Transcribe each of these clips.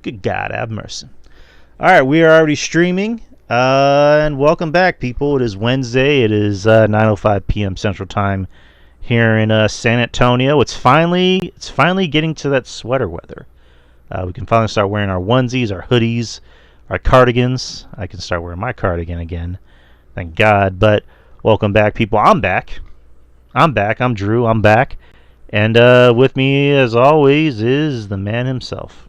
Good God, have mercy. All right, we are already streaming, and welcome back, people. It is Wednesday. It is 9:05 p.m. Central Time here in San Antonio. It's finally getting to that sweater weather. We can finally start wearing our onesies, our hoodies, our cardigans. I can start wearing my cardigan again. Thank God. But welcome back, people. I'm back. I'm Drew. I'm back. And with me, as always, is the man himself.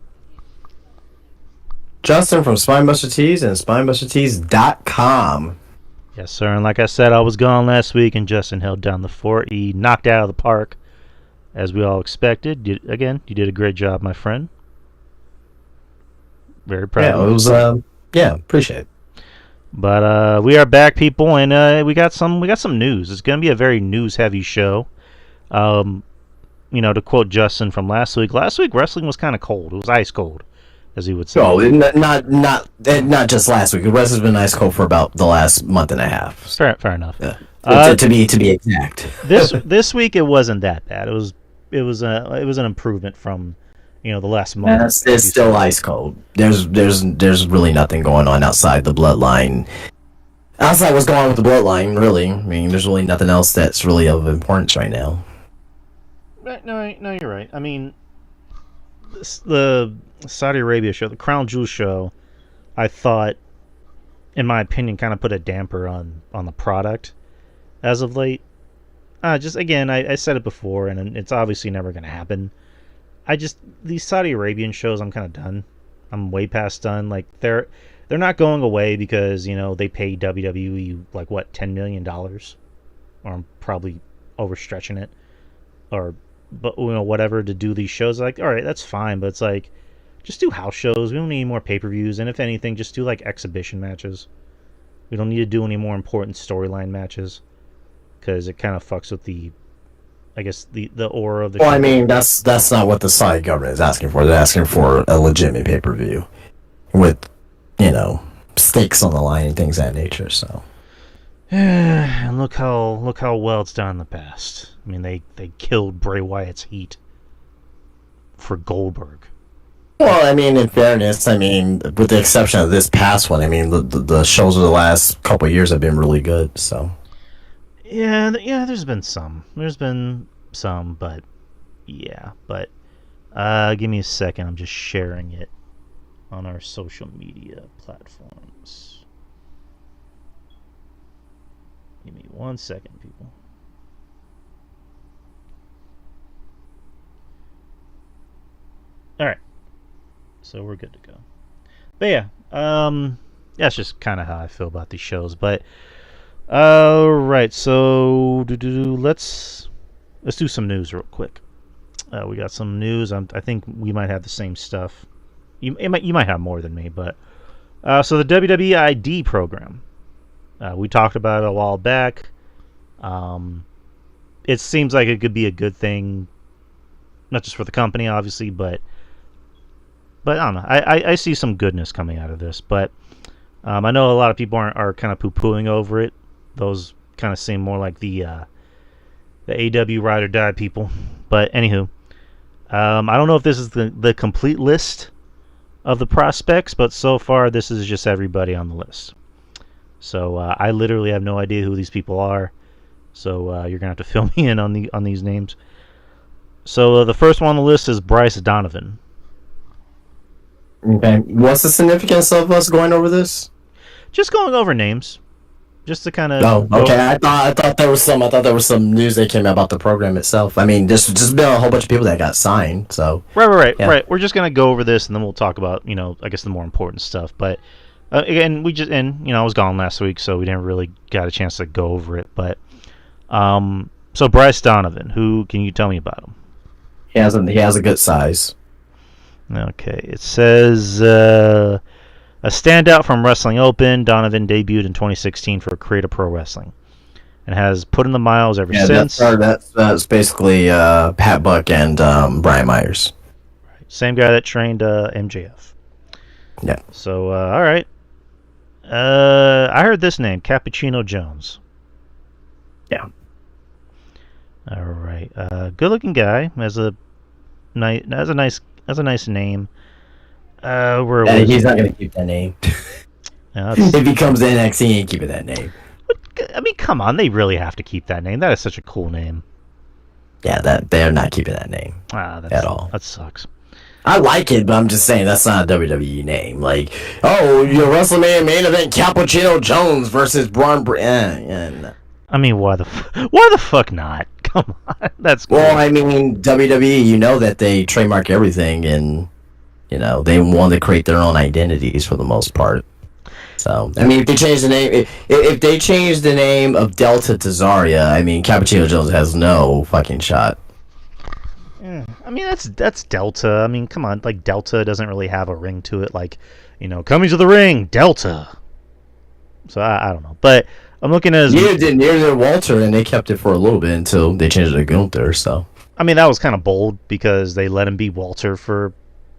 Justin from Spinebuster Tees and SpinebusterTees.com. Yes, sir. And like I said, I was gone last week, and Justin held down the fort. He knocked out of the park, as we all expected. You did a great job, my friend. Very proud Yeah, of it you. was. Appreciate it. But we are back, people, and we got some news. It's going to be a very news-heavy show. To quote Justin from last week wrestling was kind of cold. It was ice cold, as he would say. Oh, not just last week. The rest has been ice cold for about the last month and a half. Fair enough. To be exact. this week it wasn't that bad. It was an improvement from the last month. It's still ice cold. There's really nothing going on outside the bloodline. Outside what's going on with the bloodline, really. I mean, there's really nothing else that's really of importance right now. No, you're right. I mean, the Saudi Arabia show, the Crown Jewel show, I thought, in my opinion, kind of put a damper on the product as of late. I said it before, and it's obviously never going to happen. These Saudi Arabian shows, I'm kind of done. I'm way past done. Like, they're not going away because, they pay WWE, like, what, $10 million? Or I'm probably overstretching it. But whatever, to do these shows. Like, all right, that's fine, but it's like, just do house shows. We don't need any more pay-per-views, and if anything, just do like exhibition matches. We don't need to do any more important storyline matches, because it kind of fucks with the aura of the show. Well, I mean, that's not what the Saudi government is asking for. They're asking for a legitimate pay-per-view with, stakes on the line and things of that nature. So, and look how well it's done in the past. I mean, they killed Bray Wyatt's heat for Goldberg. well, I mean, in fairness, with the exception of this past one, the shows of the last couple of years have been really good. So, yeah, there's been some, but yeah, but give me a second. I'm just sharing it on our social media platforms. Give me 1 second, people. All right, so we're good to go. But yeah, that's just kind of how I feel about these shows. But all right, so let's do some news real quick. We got some news. I think we might have the same stuff. You might have more than me, but so the WWE ID program. We talked about it a while back. It seems like it could be a good thing, not just for the company, obviously, but I don't know. I see some goodness coming out of this, but I know a lot of people are kind of poo-pooing over it. Those kind of seem more like the AW ride or die people. But anywho, I don't know if this is the complete list of the prospects, but so far this is just everybody on the list. So I literally have no idea who these people are. So you're gonna have to fill me in on these names. So the first one on the list is Bryce Donovan. okay, what's the significance of us going over this? Just going over names, just to kind of. Oh, okay. I thought there was some news that came out about the program itself. I mean, there's just been a whole bunch of people that got signed. So Right. yeah. Right. We're just gonna go over this, and then we'll talk about I guess the more important stuff. But again, I was gone last week, so we didn't really got a chance to go over it. But so Bryce Donovan, who can you tell me about him? He has a good size. Okay, it says a standout from Wrestling Open. Donovan debuted in 2016 for Creative Pro Wrestling and has put in the miles ever since. That's basically Pat Buck and Brian Myers. Same guy that trained MJF. Yeah. So all right. I heard this name, Cappuccino Jones. Yeah. All right. Good-looking guy. Has a nice name. He's not gonna keep that name. Yeah, If he comes to NXT, he ain't keeping that name. I mean, come on, they really have to keep that name. That is such a cool name. Yeah, that they're not keeping that name at all. That sucks. I like it, but I'm just saying that's not a WWE name. Like, oh, your WrestleMania main event, Cappuccino Jones versus Braun. I mean, why the fuck not? Come on, that's cool. Well, I mean, WWE, you know that they trademark everything, and you know they want to create their own identities for the most part. So, I mean, if they change the name, if they change the name of Delta to Zarya, I mean, Cappuccino Jones has no fucking shot. Yeah. I mean, that's Delta. I mean, come on, like Delta doesn't really have a ring to it. Like, you know, coming to the ring, Delta. So I don't know, but I'm looking at neither did Walter, and they kept it for a little bit until they changed it to Gunther. So, I mean, that was kind of bold because they let him be Walter for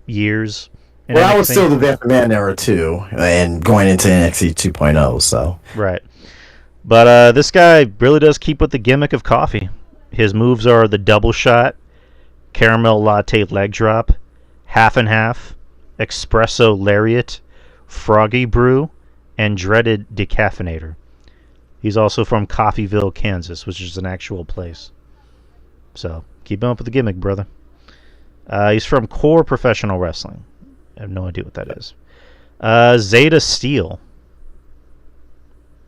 years. Well, that was still the Vince McMahon era too, and going into NXT 2.0. So right, but this guy really does keep with the gimmick of coffee. His moves are the double shot, caramel latte leg drop, half and half, espresso lariat, froggy brew, and dreaded decaffeinator. He's also from Coffeeville, Kansas, which is an actual place. So keep up with the gimmick, brother. He's from Core Professional Wrestling. I have no idea what that is. Zeta Steel.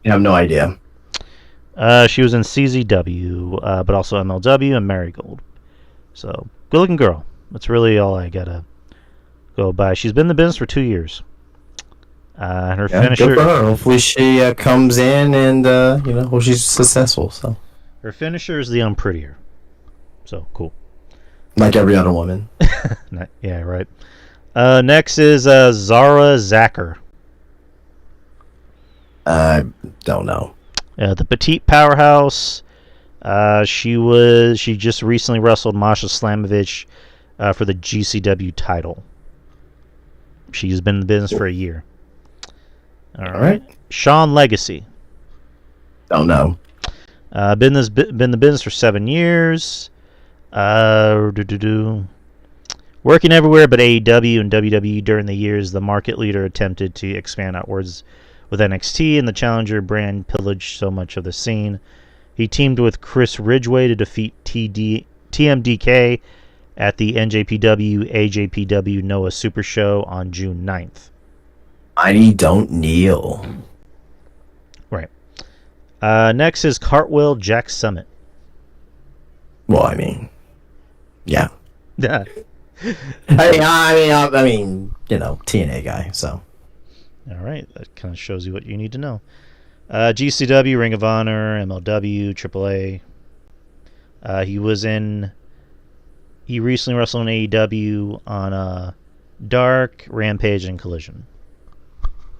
I have no idea. She was in CZW, but also MLW and Marigold. So, good looking girl. That's really all I gotta go by. She's been in the business for 2 years. Her finisher. Good for her. Hopefully she comes in and hope she's successful. So her finisher is the unprettier. So cool. Like every other woman. Yeah, right. Next is Zara Zacher. Don't know. The petite powerhouse. She just recently wrestled Masha Slamovich for the GCW title. She's been in the business for a year. All right. Sean Legacy. Don't know. Been in the business for 7 years. Working everywhere but AEW and WWE during the years the market leader attempted to expand outwards with NXT, and the challenger brand pillaged so much of the scene. He teamed with Chris Ridgway to defeat TMDK at the NJPW AJPW Noah Super Show on June 9th. I don't kneel. Right. Next is Cartwheel Jack Summit. Well, I mean, yeah. Yeah. I mean, TNA guy, so. All right, that kind of shows you what you need to know. GCW, Ring of Honor, MLW, AAA. He recently wrestled in AEW on Dark, Rampage, and Collision.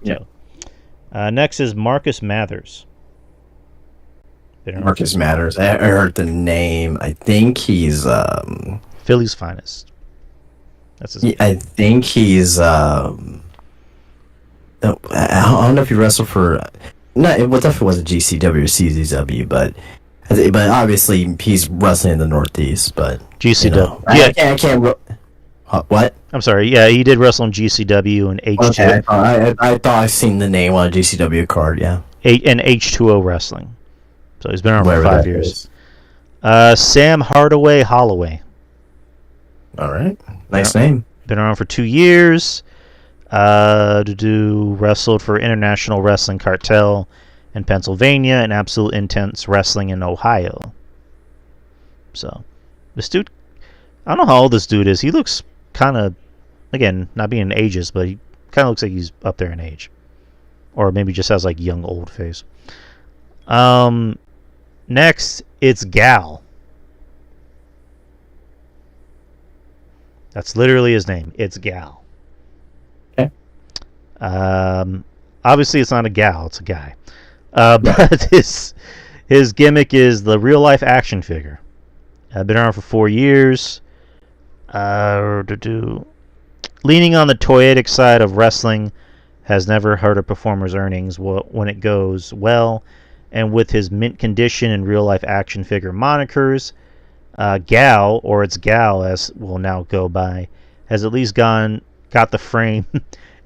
Yeah. So, next is Marcus Mathers. Marcus Mathers. I heard the name. I think he's Philly's finest. That's his name. I think he's I don't know if he wrestled for definitely wasn't GCW or CZW, but obviously he's wrestling in the Northeast. But GCW, I can't. What? I'm sorry. Yeah, he did wrestle in GCW and H2O. Okay, I thought I've seen the name on a GCW card. Yeah, and H2O Wrestling. So he's been around for 5 years. Is. Sam Hardaway Holloway. All right, nice name. Been around for 2 years. Wrestled for International Wrestling Cartel in Pennsylvania and Absolute Intense Wrestling in Ohio. So, this dude, I don't know how old this dude is. He looks kind of, again, not being ageist, but he kind of looks like he's up there in age. Or maybe just has like young old face. Next, it's Gal. That's literally his name. It's Gal. Okay. Obviously, it's not a gal; it's a guy. But his gimmick is the real life action figure. Been around for 4 years. Leaning on the toyetic side of wrestling, has never hurt a performer's earnings when it goes well. And with his mint condition and real life action figure monikers, Gal, or it's Gal as will now go by, has at least gone got the frame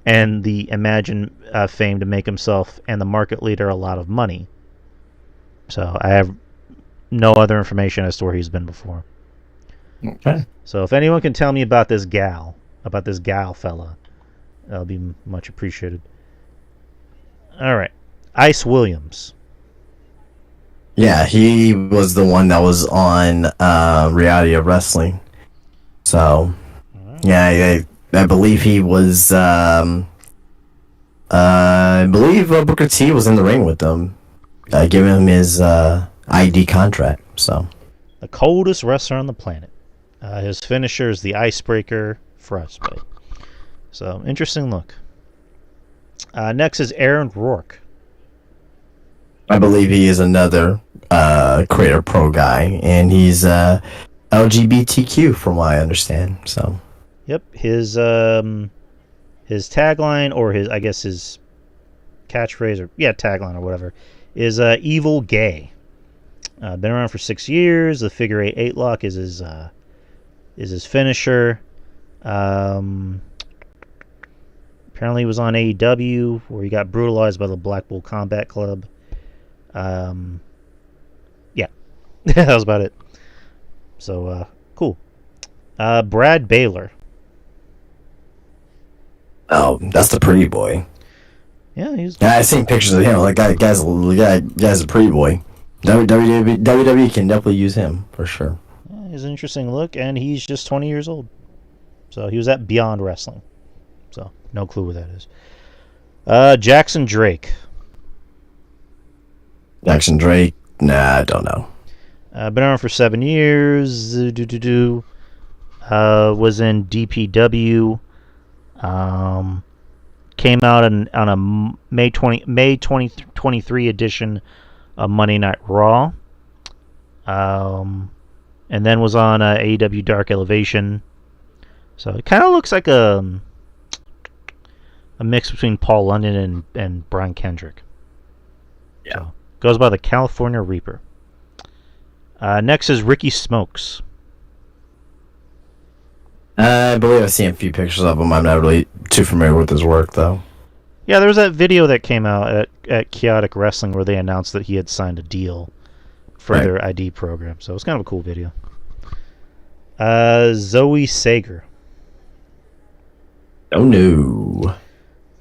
and the Imagine fame to make himself and the market leader a lot of money. So I have no other information as to where he's been before. Okay. So if anyone can tell me about this gal fella, that'll be much appreciated. All right, Ice Williams. Yeah, he was the one that was on Reality of Wrestling. So, yeah, I believe he was. I believe Booker T was in the ring with them, giving him his ID contract. So, The coldest wrestler on the planet. His finisher is the Icebreaker Frostbite. So, interesting look. Next is Aaron Rourke. I believe he is another Creator Pro guy, and he's LGBTQ from what I understand. So, Yep, his tagline, or his catchphrase, or tagline or whatever, is evil gay. Been around for 6 years. The figure eight lock is his finisher. Apparently he was on AEW where he got brutalized by the Blackpool Combat Club. Yeah, that was about it. So cool. Brad Baylor. oh, that's the pretty boy. Yeah, he's Yeah, I've seen pictures of him. Like, guy's a pretty boy. WWE can definitely use him for sure. he's an interesting look, and he's just 20 years old. So he was at Beyond Wrestling. So no clue what that is. Jackson Drake. Jackson Drake? Nah, I don't know. Been around for 7 years. Was in DPW. Came out on a May 2023 edition of Monday Night Raw. And then was on AEW Dark Elevation. So it kind of looks like a mix between Paul London and Brian Kendrick. Yeah. So, goes by the California Reaper. Next is Ricky Smokes. I believe I've seen a few pictures of him. I'm not really too familiar with his work, though. Yeah, there was that video that came out at Chaotic Wrestling where they announced that he had signed a deal for their ID program. So it was kind of a cool video. Zoe Sager. Oh, no.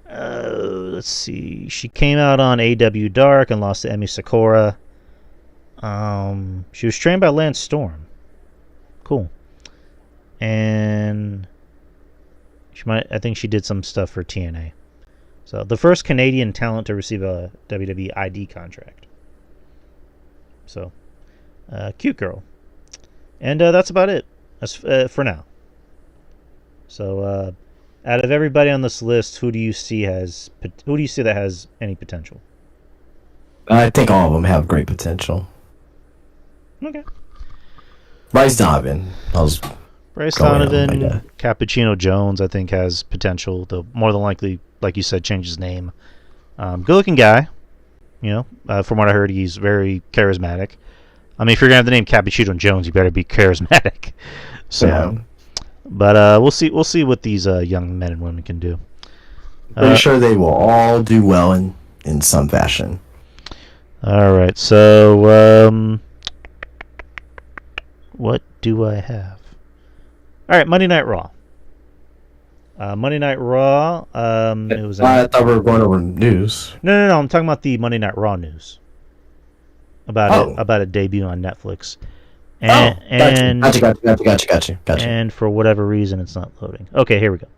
Let's see. She came out on AW Dark and lost to Emi Sakura. She was trained by Lance Storm. Cool. And I think she did some stuff for TNA. So the first Canadian talent to receive a WWE ID contract. So, cute girl. And that's about it. That's for now. So, out of everybody on this list, who do you see that has any potential? I think all of them have great potential. Okay. Bryce Donovan. Bryce Donovan, Cappuccino Jones, I think has potential. Though more than likely, like you said, change his name. Good-looking guy. You know, from what I heard, he's very charismatic. I mean, if you're gonna have the name Cappuccino Jones, you better be charismatic. So, Yeah. But we'll see. We'll see what these young men and women can do. Pretty sure they will all do well in some fashion. All right. So, what do I have? All right, Monday Night Raw. Monday Night Raw. It was. I thought we were going over news. No. I'm talking about the Monday Night Raw news. About a debut on Netflix. Gotcha. And for whatever reason, it's not loading. Okay, here we go.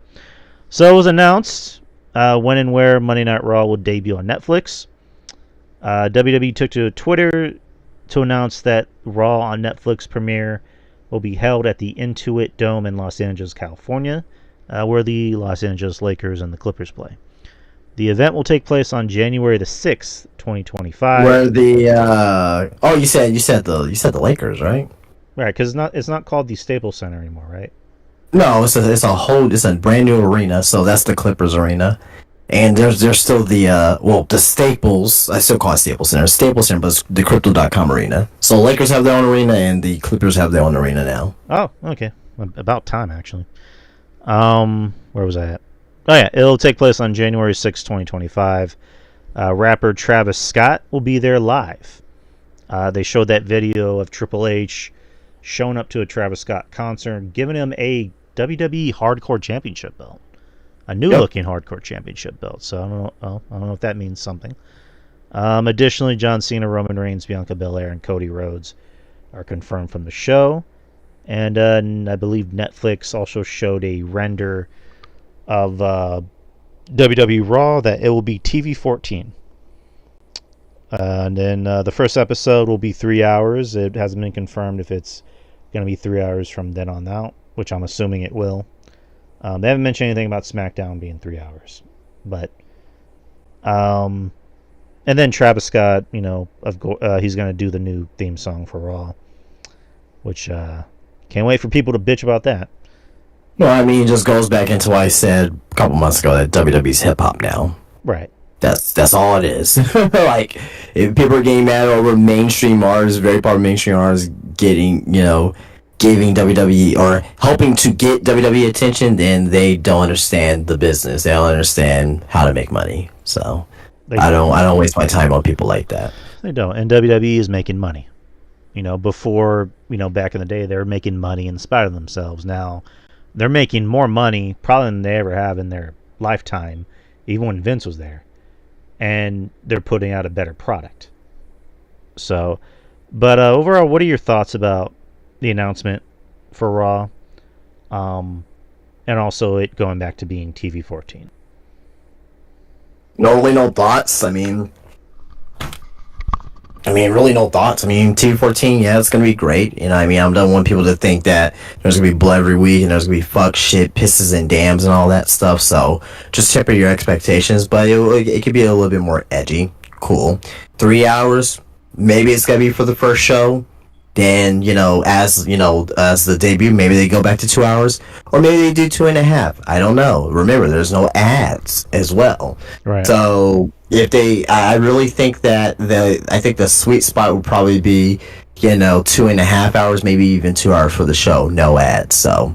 So it was announced when and where Monday Night Raw will debut on Netflix. WWE took to Twitter to announce that Raw on Netflix premiere will be held at the Intuit Dome in Los Angeles, California, where the Los Angeles Lakers and the Clippers play. The event will take place on January the 6th, 2025. Where the you said the Lakers, right? Right, because it's not called the Staples Center anymore, right? No, it's a brand new arena, so that's the Clippers arena. And there's still the Staples, I still call it Staples Center. Staples Center, but it's the Crypto.com arena. So Lakers have their own arena and the Clippers have their own arena now. Oh, okay. About time, actually. Where was I at? Oh yeah, it'll take place on January 6, 2025. Rapper Travis Scott will be there live. They showed that video of Triple H showing up to a Travis Scott concert, giving him a WWE Hardcore Championship belt, a new-looking Hardcore Championship belt. So I don't know if that means something. Additionally, John Cena, Roman Reigns, Bianca Belair, and Cody Rhodes are confirmed from the show. And I believe Netflix also showed a render of WWE Raw that it will be TV-14. And then the first episode will be 3 hours. It hasn't been confirmed if it's going to be 3 hours from then on out, which I'm assuming it will. They haven't mentioned anything about SmackDown being 3 hours. But, and then Travis Scott, he's going to do the new theme song for Raw, which can't wait for people to bitch about that. Well, I mean, it just goes back into what I said a couple months ago that WWE's hip hop now. Right. That's all it is. Like, if people are getting mad over mainstream artists, very popular mainstream artists giving WWE or helping to get WWE attention, then they don't understand the business. They don't understand how to make money. So I don't waste my time on people like that. They don't. And WWE is making money. Before, back in the day, they were making money in spite of themselves. Now, they're making more money probably than they ever have in their lifetime, even when Vince was there. And they're putting out a better product. So, but overall, what are your thoughts about the announcement for Raw? And also it going back to being TV-14. No thoughts. Really no thoughts. TV-14, yeah, it's going to be great. I don't want people to think that there's going to be blood every week and there's going to be fuck, shit, pisses, and damns and all that stuff. So just temper your expectations, but it could be a little bit more edgy. Cool. 3 hours, maybe it's going to be for the first show. Then, as the debut, maybe they go back to 2 hours, or maybe they do 2.5. I don't know. Remember, there's no ads as well. Right. So I really think that the sweet spot would probably be, 2.5 hours, maybe even 2 hours for the show, no ads. So,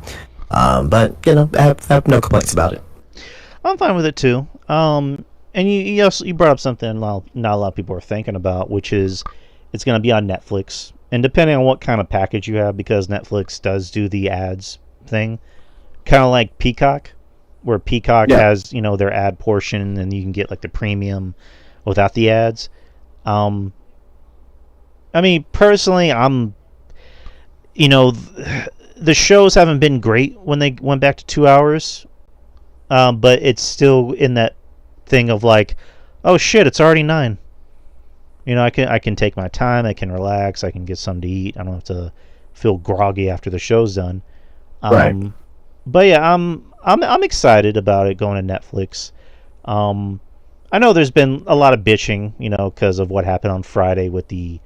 but I have no complaints about it. I'm fine with it too. And you brought up something not a lot of people are thinking about, which is it's going to be on Netflix. And depending on what kind of package you have, because Netflix does do the ads thing, kind of like Peacock, where Peacock has, their ad portion, and you can get like the premium without the ads. Personally, the shows haven't been great when they went back to 2 hours, but it's still in that thing of like, oh shit, it's already 9. I can take my time. I can relax. I can get something to eat. I don't have to feel groggy after the show's done. Right. But yeah, I'm excited about it going to Netflix. I know there's been a lot of bitching, because of what happened on Friday with the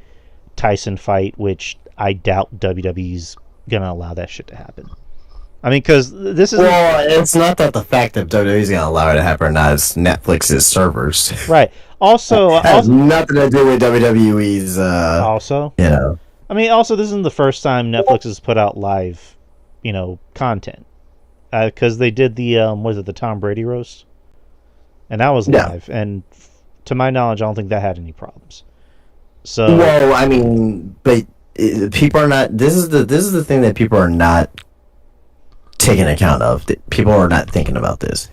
Tyson fight, which I doubt WWE's gonna allow that shit to happen. Because this is it's not that the fact that WWE's gonna allow it to happen or not. It's Netflix's servers. Right. Also, it has nothing to do with WWE's. Also, also, this isn't the first time Netflix has put out live, content. Because they did the the Tom Brady roast, and that was live. And to my knowledge, I don't think that had any problems. So but people are not. This is the thing that people are not taking account of. People are not thinking about this.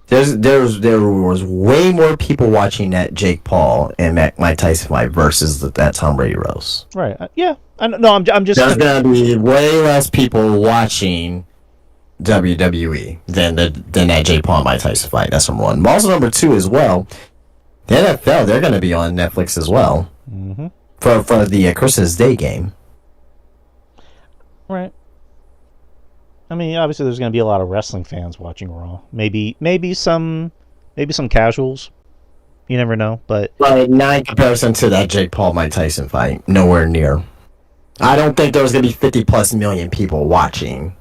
There was way more people watching that Jake Paul and Mike Tyson fight versus that Tom Brady roast. Right. Yeah. I'm just. There's gonna be way less people watching WWE than that Jake Paul and Mike Tyson fight. That's number one. Also, number two as well. The NFL, they're gonna be on Netflix as well. Mm-hmm. For the Christmas Day game. Right. Obviously, there's going to be a lot of wrestling fans watching Raw. Maybe some casuals. You never know, but not in comparison to that Jake Paul Mike Tyson fight, nowhere near. I don't think there's going to be 50+ million people watching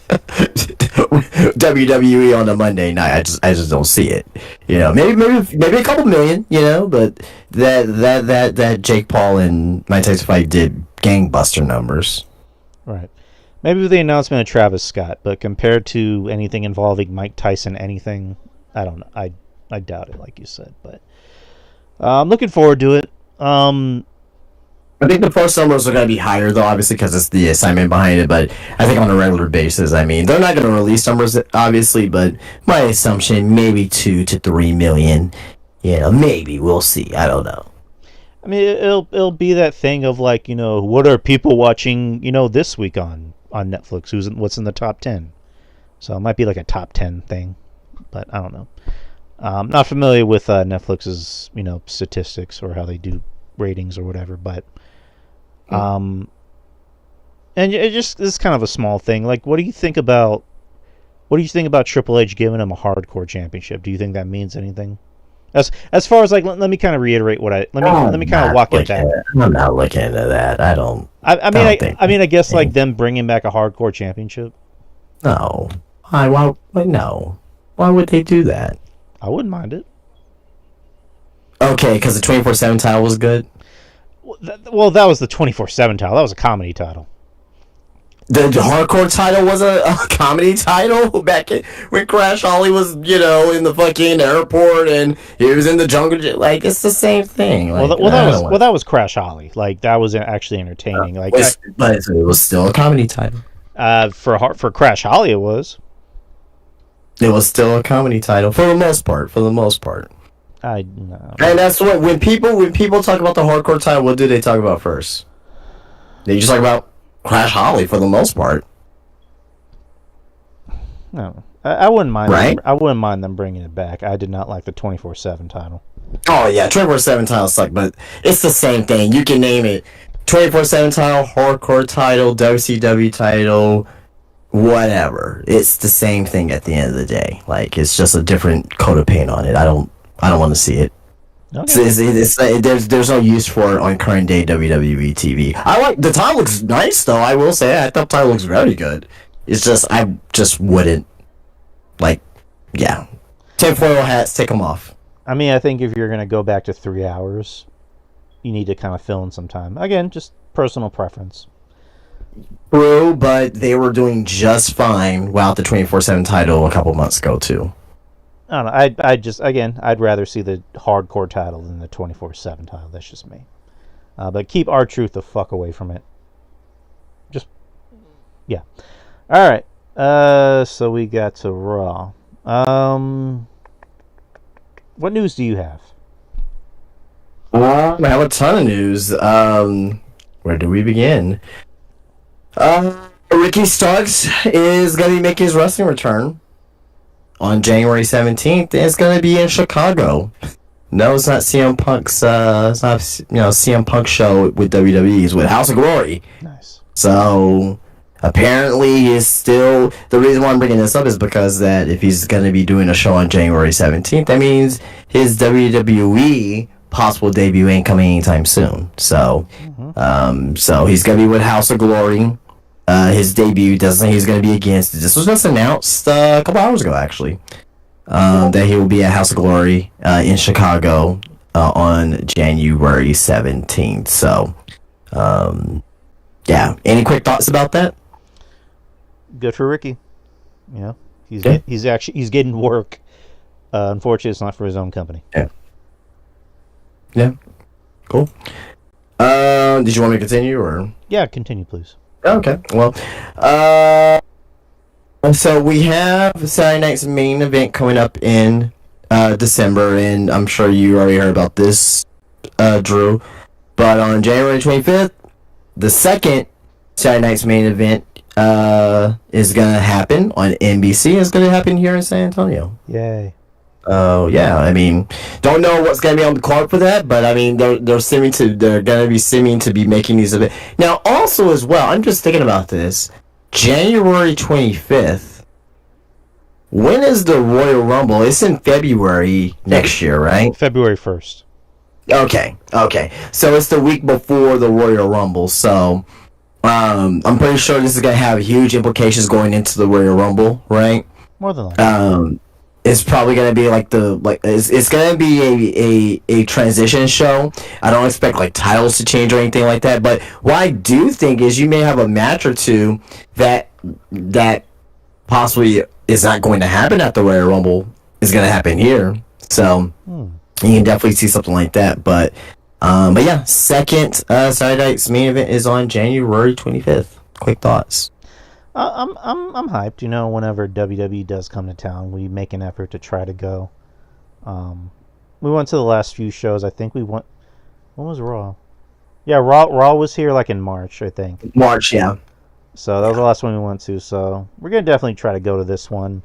WWE on a Monday night. I just don't see it. Maybe a couple million. But that Jake Paul and Mike Tyson fight did gangbuster numbers. Right. Maybe with the announcement of Travis Scott, but compared to anything involving Mike Tyson, anything, I don't know. I doubt it, like you said. But I'm looking forward to it. I think the post numbers are going to be higher, though, obviously, because it's the assignment behind it. But I think on a regular basis, I mean, they're not going to release numbers, obviously, but my assumption, maybe 2 to 3 million. You know, maybe. We'll see. I don't know. I mean, it'll be that thing of like, you know, what are people watching, you know, this week on Netflix? What's in the top 10? So it might be like a top 10 thing, but I don't know. I'm not familiar with Netflix's, you know, statistics or how they do ratings or whatever, but and it just this is kind of a small thing. Like, what do you think about Triple H giving him a hardcore championship? Do you think that means anything? As far as like, let me kind of reiterate what let me kind of walk it back. I'm not looking into that. I don't. I mean, I guess like them bringing back a hardcore championship. No. Why? No. Why would they do that? I wouldn't mind it. Okay, because the 24/7 title was good. Well, that was the 24/7 title. That was a comedy title. The hardcore title was a comedy title back when Crash Holly was, you know, in the fucking airport and he was in the jungle. Like, it's the same thing. Like, that was Crash Holly. Like, that was actually entertaining. But it was still a comedy title. For Crash Holly, it was. It was still a comedy title for the most part. No. And that's what when people talk about the hardcore title, what do they talk about first? They just talk about Crash Holly for the most part. No, I wouldn't mind. Right? I wouldn't mind them bringing it back. I did not like the 24/7 title. Oh yeah, 24/7 title suck, but it's the same thing. You can name it 24/7 title, hardcore title, WCW title, whatever. It's the same thing at the end of the day. Like, it's just a different coat of paint on it. I don't want to see it. Okay. There's no use for it on current day WWE TV. I like the title looks nice though. I will say I thought the title looks very good. It's just I just wouldn't like. Yeah, tinfoil hats, take them off. I mean, I think if you're gonna go back to 3 hours, you need to kind of fill in some time. Again, just personal preference. True, but they were doing just fine without the 24/7 title a couple months ago too. I don't know. I'd rather see the hardcore title than the 24/7 title. That's just me. But keep R-Truth the fuck away from it. Just, yeah. All right. So we got to Raw. What news do you have? I have a ton of news. Where do we begin? Ricky Starks is going to be making his wrestling return on January 17th. It's going to be in Chicago. No, it's not CM Punk's. It's not CM Punk show with WWE. It's with House of Glory. Nice. So apparently, it's still the reason why I'm bringing this up is because that if he's going to be doing a show on January 17th, that means his WWE possible debut ain't coming anytime soon. So, so he's going to be with House of Glory. His debut doesn't. He's going to be against. This was just announced a couple hours ago, actually. That he will be at House of Glory in Chicago on January 17th. So, yeah. Any quick thoughts about that? Good for Ricky. You know, he's getting work. Unfortunately, it's not for his own company. Yeah. Yeah. Cool. Did you want me to continue or? Yeah, continue, please. Okay. Well, so we have Saturday night's main event coming up in December, and I'm sure you already heard about this, Drew. But on January 25th, the second Saturday night's main event is gonna happen on NBC. It's gonna happen here in San Antonio. Yay! Oh yeah, I mean, don't know what's gonna be on the card for that, but I mean, they're gonna be seeming to be making these events now. Also, as well, I'm just thinking about this. January 25th. When is the Royal Rumble? It's in February next year, right? February 1st. Okay. So it's the week before the Royal Rumble. So, I'm pretty sure this is gonna have huge implications going into the Royal Rumble, right? More than likely. it's probably gonna be like it's gonna be a transition show. I don't expect like titles to change or anything like that. But what I do think is you may have a match or two that possibly is not going to happen at the Royal Rumble is going to happen here. So you can definitely see something like that. But yeah, second Saturday Night's main event is on January 25th. Quick thoughts. I'm hyped. You know, whenever WWE does come to town, we make an effort to try to go. We went to the last few shows. I think we went. When was Raw? Yeah, Raw was here like in March, I think. March, yeah. So that was the last one we went to. So we're gonna definitely try to go to this one.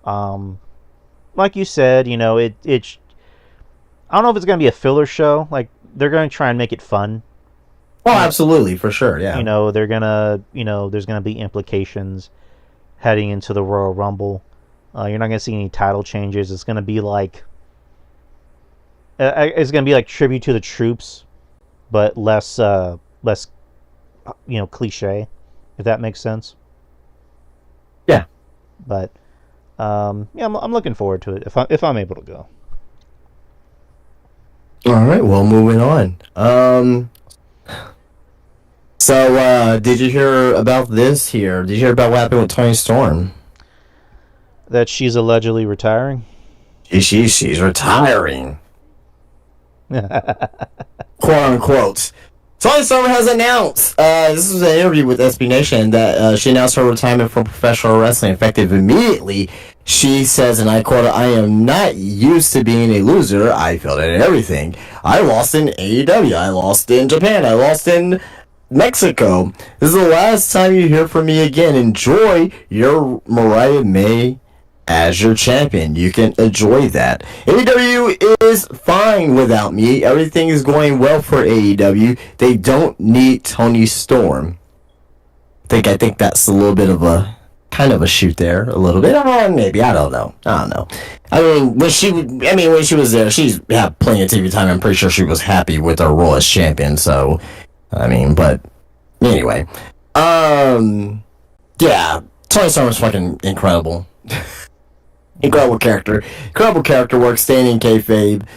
Like you said, you know, it. I don't know if it's gonna be a filler show. Like they're gonna try and make it fun. Oh, absolutely, for sure, yeah. You know, they're gonna, there's gonna be implications heading into the Royal Rumble. You're not gonna see any title changes. It's gonna be like, tribute to the troops, but less, cliche, if that makes sense. Yeah. But, I'm looking forward to it if I'm able to go. All right, well, moving on. So, did you hear about this here? Did you hear about what happened with Toni Storm? That she's allegedly retiring? She's retiring. Quote unquote. Toni Storm has announced, this was an interview with SB Nation, that she announced her retirement from professional wrestling effective immediately. She says, and I quote, "I am not used to being a loser. I failed at everything. I lost in AEW. I lost in Japan. I lost in Mexico. This is the last time you hear from me again. Enjoy your Mariah May as your champion. You can enjoy that. AEW is fine without me. Everything is going well for AEW. They don't need Toni Storm." I think that's a little bit of a kind of a shoot there, a little bit. Maybe, I don't know. I mean, when she was there, she's had plenty of TV time. I'm pretty sure she was happy with her role as champion. So, I mean, but anyway, yeah, Toni Storm is fucking incredible. Incredible character work, staying in kayfabe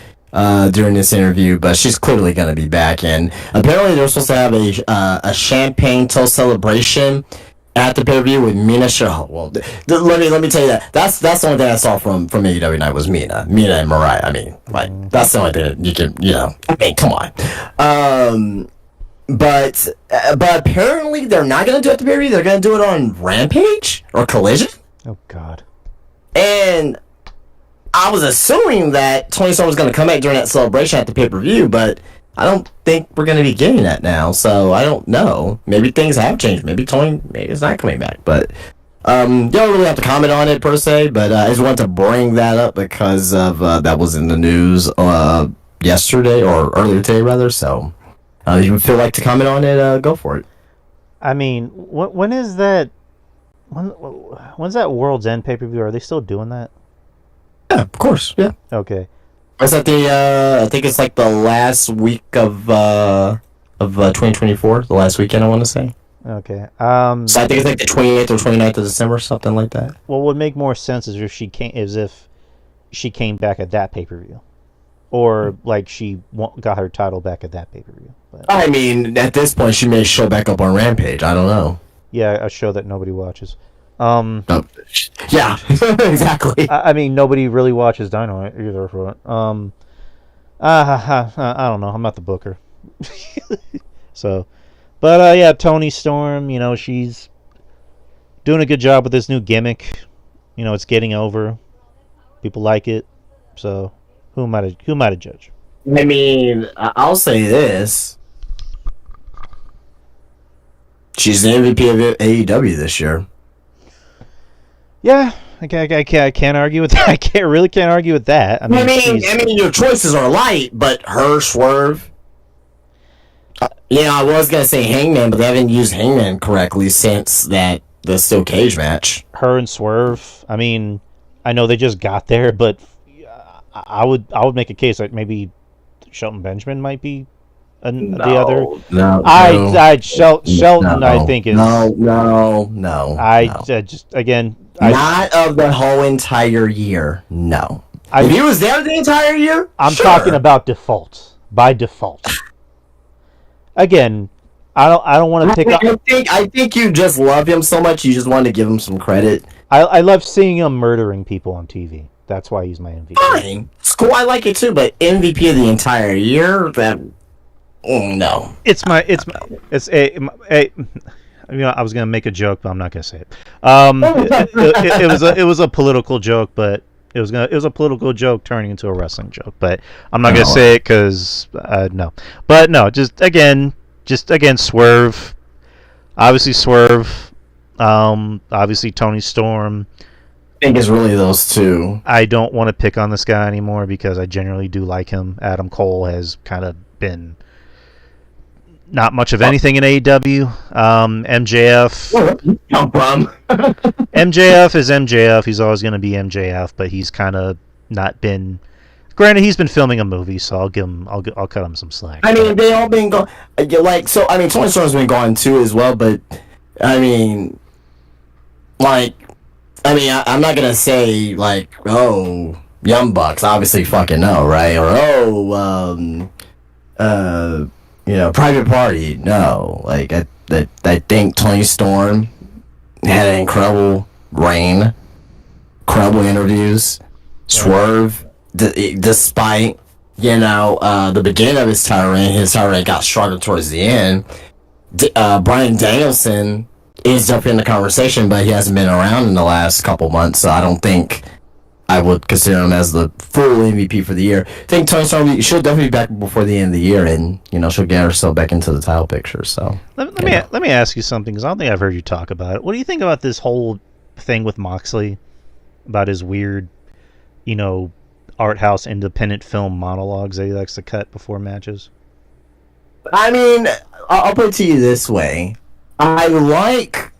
during this interview, but she's clearly gonna be back. And apparently, they're supposed to have a champagne toast celebration at the pay-per-view with Mina Shaw. Well, let me tell you that that's the only thing I saw from AEW night was Mina and Mariah. I mean, like that's the only thing that you can, I mean, come on. But apparently they're not gonna do it at the pay-per-view. They're gonna do it on Rampage or Collision. Oh God. And I was assuming that Toni Storm was gonna come back during that celebration at the pay-per-view, but I don't think we're gonna be getting that now. So I don't know. Maybe things have changed. Maybe it's not coming back. But you don't really have to comment on it per se. But I just wanted to bring that up because of that was in the news yesterday or earlier today rather. So. If you feel like to comment on it, go for it. I mean, when is that? When's that World's End pay-per-view? Are they still doing that? Yeah, of course. Yeah. Okay. It's at I think it's like the last week of 2024. The last weekend, I want to say. Okay. So I think it's like the 28th or 29th of December, something like that. What would make more sense is if she came back at that pay-per-view. Or like she got her title back at that pay-per-view. But, I mean, at this point, she may show back up on Rampage. I don't know. Yeah, a show that nobody watches. Yeah, exactly. I mean, nobody really watches Dynamite either for it. I don't know. I'm not the booker. So, but yeah, Toni Storm. She's doing a good job with this new gimmick. It's getting over. People like it. So. Who am I to judge? I mean, I'll say this. She's the MVP of AEW this year. Yeah, I can't argue with that. I can't argue with that. I mean, your choices are light, but her Swerve. I was gonna say Hangman, but they haven't used Hangman correctly since the Steel Cage match. Her and Swerve. I mean, I know they just got there, but. I would make a case that maybe Shelton Benjamin might be the other. No. Shelton. I think is no. just again Not of the whole entire year. No. I- if he was there the entire year, I'm sure. talking about default. By default. Again, I don't want to take. I think you just love him so much. You just want to give him some credit. I love seeing him murdering people on TV. That's why he's my MVP. Fine, it's cool. I like it too. But MVP of the entire year, that no. It's a. You know, I was gonna make a joke, but I'm not gonna say it. It was a political joke, but it was a political joke turning into a wrestling joke. But I'm not gonna say it because no. But no, just again, Swerve. Obviously, Swerve. Obviously, Tony Storm. I think it's really those two. I don't want to pick on this guy anymore because I generally do like him. Adam Cole has kind of been not much of anything in AEW. MJF. Come from? MJF is MJF. He's always going to be MJF, but he's kind of not been. Granted, he's been filming a movie, so I'll give him. I'll cut him some slack. I mean, they all been gone. Like, so I mean, Tony Storm's been gone too as well. But I mean, like, I'm not gonna say like, oh, Young Bucks, obviously fucking no, right? Or Private Party, no. Like, I think Tony Storm had an incredible reign, incredible interviews. Swerve, despite the beginning of his tirade got stronger towards the end. Bryan Danielson is up in the conversation, but he hasn't been around in the last couple months, so I don't think I would consider him as the full MVP for the year. I think Tony Storm should definitely be back before the end of the year, and she'll get herself back into the title picture. So let me ask you something, because I don't think I've heard you talk about it. What do you think about this whole thing with Moxley, about his weird, art house independent film monologues that he likes to cut before matches? I mean, I'll put it to you this way: I like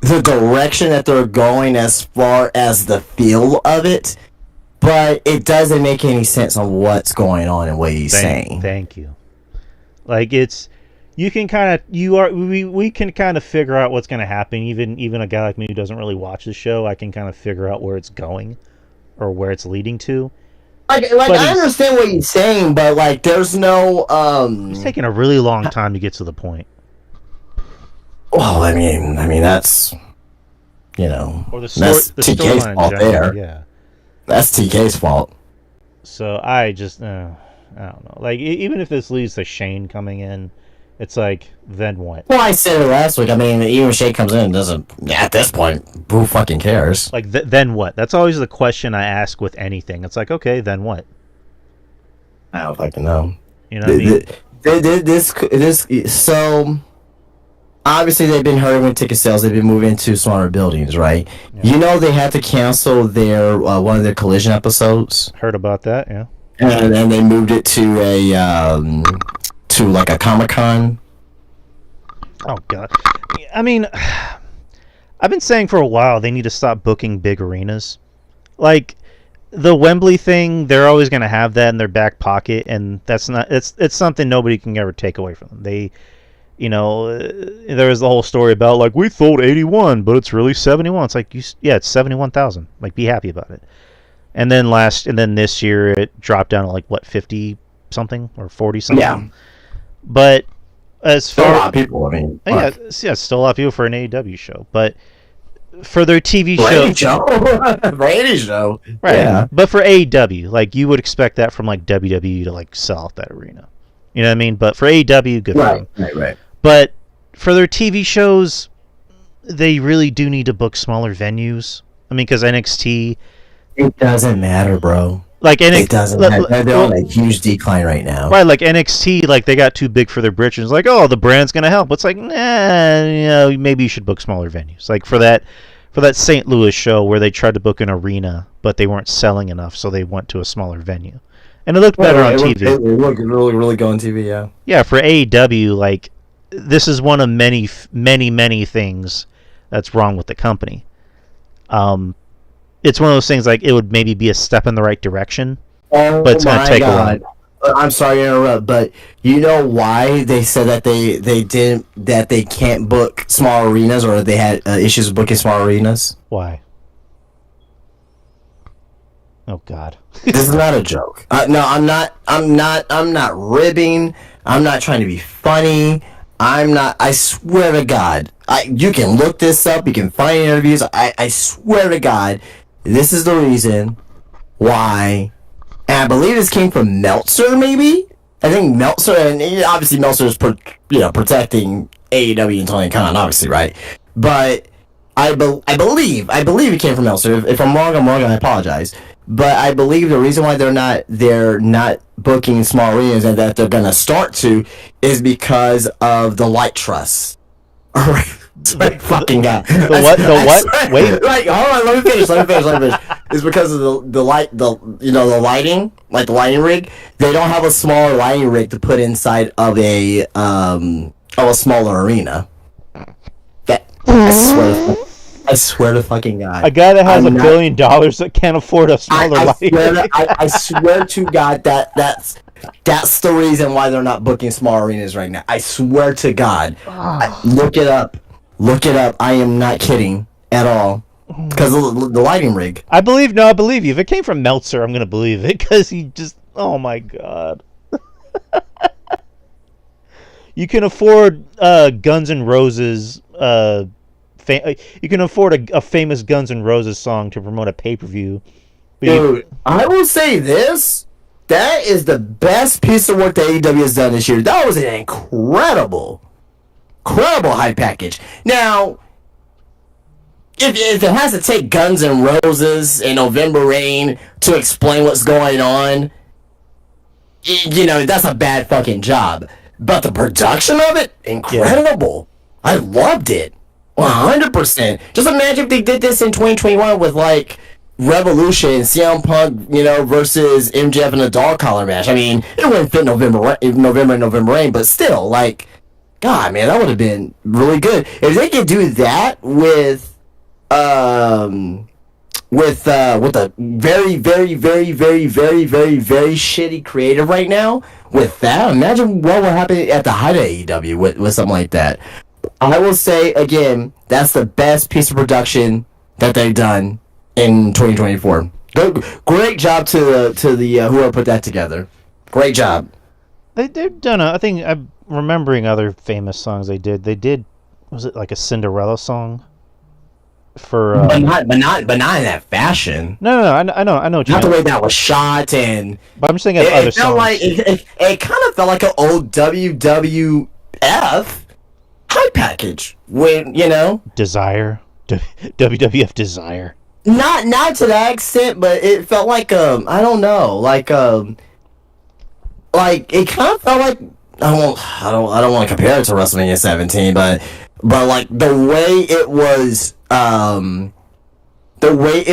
the direction that they're going as far as the feel of it, but it doesn't make any sense on what's going on and what he's saying. Thank you. Like, we can kind of figure out what's going to happen. Even a guy like me who doesn't really watch the show, I can kind of figure out where it's going or where it's leading to. Like I understand what he's saying, but like there's no It's taking a really long time to get to the point. Well, I mean that's or the that's TK's fault there. Yeah, that's TK's fault. So I just I don't know. Like, even if this leads to Shane coming in, it's like, then what? Well, I said it last week. I mean, even if Shane comes in, doesn't at this point, who fucking cares? Like, then what? That's always the question I ask with anything. It's like, okay, then what? I don't fucking know. You know what I mean? This so. Obviously, they've been hurting with ticket sales. They've been moving into smaller buildings, right? Yeah. They had to cancel their one of their Collision episodes. Heard about that, yeah. And then they moved it to a Comic-Con. Oh God! I mean, I've been saying for a while they need to stop booking big arenas. Like, the Wembley thing, they're always going to have that in their back pocket, and that's not. It's something nobody can ever take away from them. They. There was the whole story about, like, we sold 81, but it's really 71. It's like, it's 71,000. Like, be happy about it. And then this year it dropped down to like 50 something or 40 something. Yeah. But as far still a lot of people, I mean, it's still a lot of people for an AEW show, but for their TV Brady show, right? Yeah. But for AEW, like, you would expect that from like WWE to like sell out that arena. You know what I mean? But for AEW, good for them. Right. But for their TV shows, they really do need to book smaller venues. I mean, because NXT... It doesn't matter, bro. Like, it doesn't matter. They're on a huge decline right now. Right, like NXT, like, they got too big for their britches. Like, oh, the brand's going to help. It's like, maybe you should book smaller venues. Like, for that St. Louis show where they tried to book an arena, but they weren't selling enough, so they went to a smaller venue. And it looked better on TV. It looked really, really good on TV, yeah. Yeah, for AEW, like, this is one of many, many, many things that's wrong with the company. It's one of those things, like, it would maybe be a step in the right direction, but it's going to take a while. I'm sorry to interrupt, but you know why they said that they can't book small arenas, or they had issues with booking small arenas? Why? Oh God. This is not a joke. No, I'm not. I'm not ribbing. I'm not trying to be funny. I'm not. I swear to God. You can look this up. You can find interviews. I swear to God, this is the reason why. And I believe this came from Meltzer, maybe. I think Meltzer, and obviously Meltzer is, protecting AEW and Tony Khan, obviously, right? But I believe it came from Meltzer. If I'm wrong, I'm wrong, and I apologize. But I believe the reason why they're not booking small arenas and that they're gonna start to is because of the light trust. All right. Like, fucking God. The what? The what? Wait. Like, hold on. Let me finish. It's because of the light, the lighting, like the lighting rig. They don't have a smaller lighting rig to put inside of a smaller arena. That I swear to fucking God. A guy that has $1 billion that can't afford a smaller lighting. I swear to God that's the reason why they're not booking small arenas right now. I swear to God. Look it up. Look it up. I am not kidding at all. Because of the lighting rig. I believe you. If it came from Meltzer, I'm going to believe it. Because he just... Oh, my God. You can afford Guns N' Roses... you can afford a famous Guns N' Roses song to promote a pay-per-view. Dude, I will say this. That is the best piece of work that AEW has done this year. That was an incredible hype package. Now, if it has to take Guns N' Roses and November Rain to explain what's going on, that's a bad fucking job. But the production of it, incredible. Yeah. I loved it. 100%. Just imagine if they did this in 2021 with, like, Revolution, CM Punk, versus MJF in a dog collar match. I mean, it wouldn't fit November and November Rain, but still, like, God, man, that would have been really good. If they could do that with a very, very, very, very, very, very, very shitty creative right now, with that, imagine what would happen at the height of AEW with something like that. I will say, again, that's the best piece of production that they've done in 2024. Great job to the whoever put that together. Great job. They've done I think I'm remembering other famous songs they did. They did, was it like a Cinderella song? But not in that fashion. No. I know. What you not the way that was shot, and. But I'm just thinking of other songs. Like, it kind of felt like an old WWF hype package. When Desire, WWF Desire. Not to that extent, but it felt like I don't know, like it kind of felt like I don't want to compare it to WrestleMania 17, but like the way it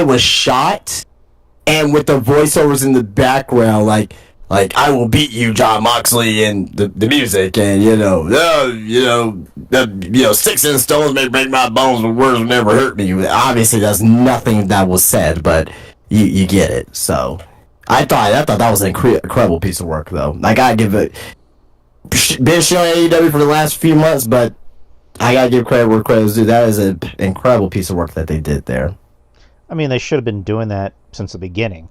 was shot, and with the voiceovers in the background, like I will beat you, John Moxley, and the music, and sticks and stones may break my bones, but words will never hurt me. Obviously, there's nothing that was said, but you get it. So I thought that was an incredible piece of work, though. I gotta give it. Been showing AEW for the last few months, but I gotta give credit where credit's due. That is an incredible piece of work that they did there. I mean, they should have been doing that since the beginning.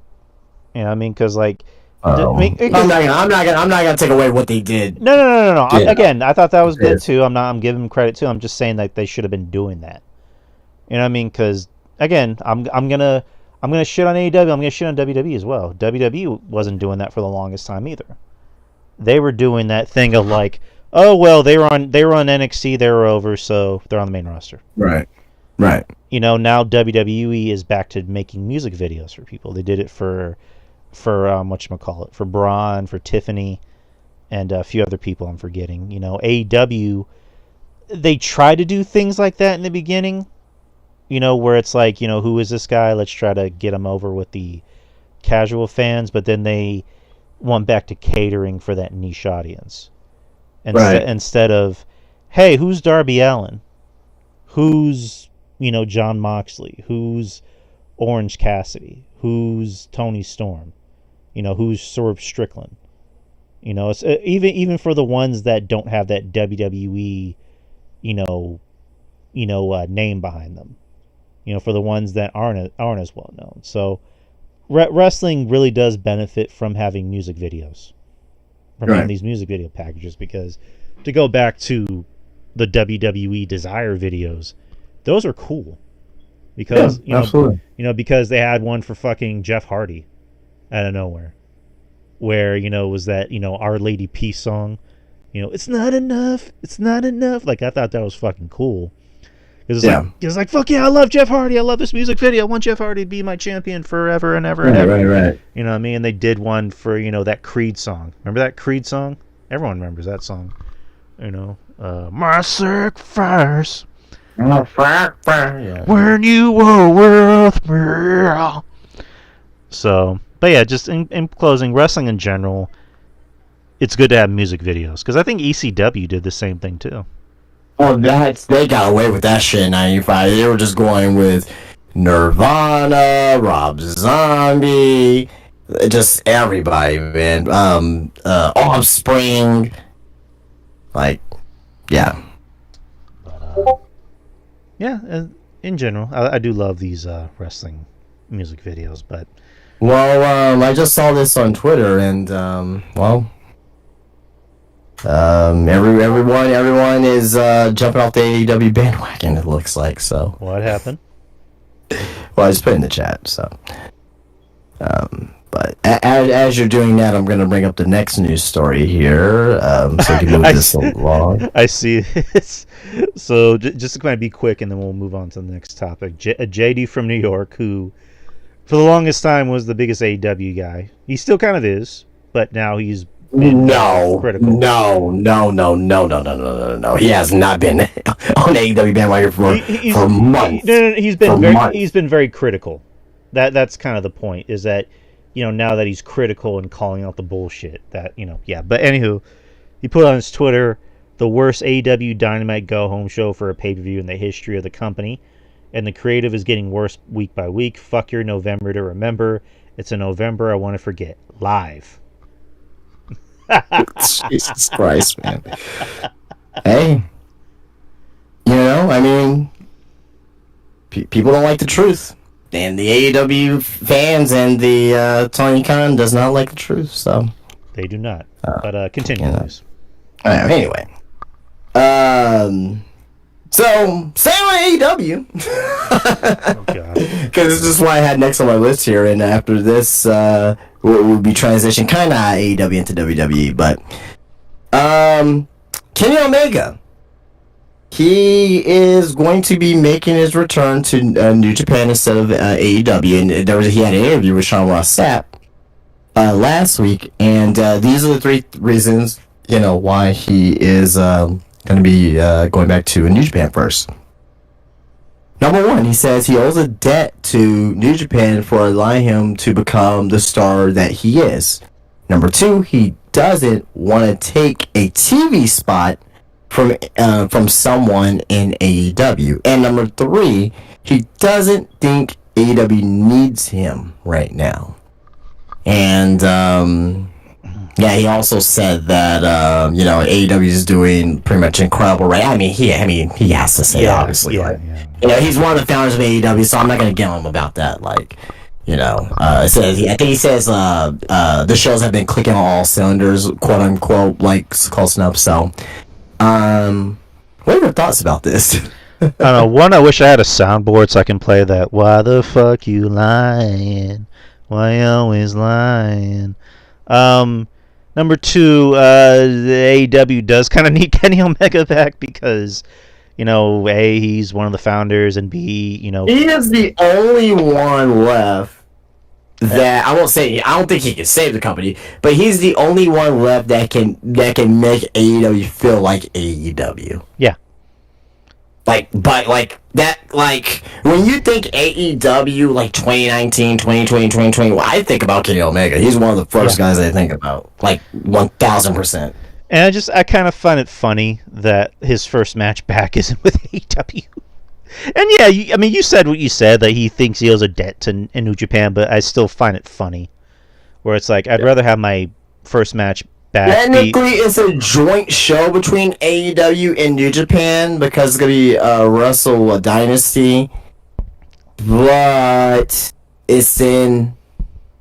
You know what I mean? Because like. I'm not gonna take away what they did. No. Yeah. Again, I thought that was good too. I'm giving them credit too. I'm just saying that they should have been doing that. You know what I mean? Because again, I'm gonna shit on AEW. I'm gonna shit on WWE as well. WWE wasn't doing that for the longest time either. They were doing that thing of like, oh well, they were on NXT, they were over, so they're on the main roster. Right. Now WWE is back to making music videos for people. They did it for whatchamacallit, for Braun, for Tiffany, and a few other people I'm forgetting. AEW, they try to do things like that in the beginning, where it's like, who is this guy? Let's try to get him over with the casual fans, but then they went back to catering for that niche audience. Instead of, hey, who's Darby Allin? Who's, John Moxley? Who's Orange Cassidy? Who's Tony Storm? Who's Swerve Strickland? It's even for the ones that don't have that WWE, name behind them. For the ones that aren't as well known. So wrestling really does benefit from having music videos, from Right. having these music video packages, because to go back to the WWE Desire videos, those are cool because absolutely. because they had one for fucking Jeff Hardy out of nowhere, where it was that Our Lady Peace song, it's not enough, it's not enough. Like, I thought that was fucking cool. It's like fuck yeah, I love Jeff Hardy, I love this music video, I want Jeff Hardy to be my champion forever and ever and ever. Right. You know what I mean? And they did one for that Creed song. Remember that Creed song? Everyone remembers that song. My sacrifice. Yeah. When you were with me. So, but yeah, just in closing, wrestling in general, it's good to have music videos, because I think ECW did the same thing too. Well, they got away with that shit in '95. They were just going with Nirvana, Rob Zombie, just everybody, man. Offspring, like, yeah. Yeah, in general, I do love these wrestling music videos, but Well, I just saw this on Twitter, and everyone is jumping off the AEW bandwagon. It looks like so. what happened? Well, I just put it in the chat. So, but as you're doing that, I'm going to bring up the next news story here, so we can move this along. I see this. So just to kind of be quick, and then we'll move on to the next topic. JD from New York, who for the longest time was the biggest AEW guy. He still kind of is, but now he's been critical. No. He has not been on AEW bandwagon for months. He's been very critical. That's kind of the point, is that now that he's critical and calling out the bullshit, that yeah. But anywho, he put on his Twitter, the worst AEW Dynamite Go Home show for a pay-per-view in the history of the company, and the creative is getting worse week by week. Fuck your November to remember. It's a November I want to forget. Live. Jesus Christ, man. Hey, I mean, people don't like the truth, and the AEW fans and the Tony Khan does not like the truth. So they do not. But continue, please. Anyway, so staying on AEW. Oh God. Because this is why I had next on my list here, and after this, we'll be transitioning kind of AEW into WWE. But Kenny Omega, he is going to be making his return to New Japan instead of AEW, and he had an interview with Sean Ross Sapp last week, and these are the three reasons why he is going to be going back to New Japan first. Number one, he says he owes a debt to New Japan for allowing him to become the star that he is. Number two, he doesn't want to take a TV spot from someone in AEW. And number three, he doesn't think AEW needs him right now. And yeah, he also said that AEW is doing pretty much incredible, right? I mean, he has to say, obviously, right? Yeah. He's one of the founders of AEW, so I'm not gonna get him about that. Like, it says, I think he says the shows have been clicking on all cylinders, quote unquote, like close enough. So, what are your thoughts about this? I don't know. One, I wish I had a soundboard so I can play that. Why the fuck you lying? Why you always lying? Number two, the AEW does kind of need Kenny Omega back because, A, he's one of the founders, and B, he is the only one left that I won't say. I don't think he can save the company, but he's the only one left that can make AEW feel like AEW. Yeah. When you think AEW, like 2019, 2020, 2020, well, I think about Kenny Omega. He's one of the first guys I think about, like 1000%. And I kind of find it funny that his first match back isn't with AEW. And yeah, you said what you said, that he thinks he owes a debt to New Japan, but I still find it funny. Where it's like, I'd rather have my first match back. Technically, it's a joint show between AEW and New Japan because it's going to be Wrestle Dynasty. But it's in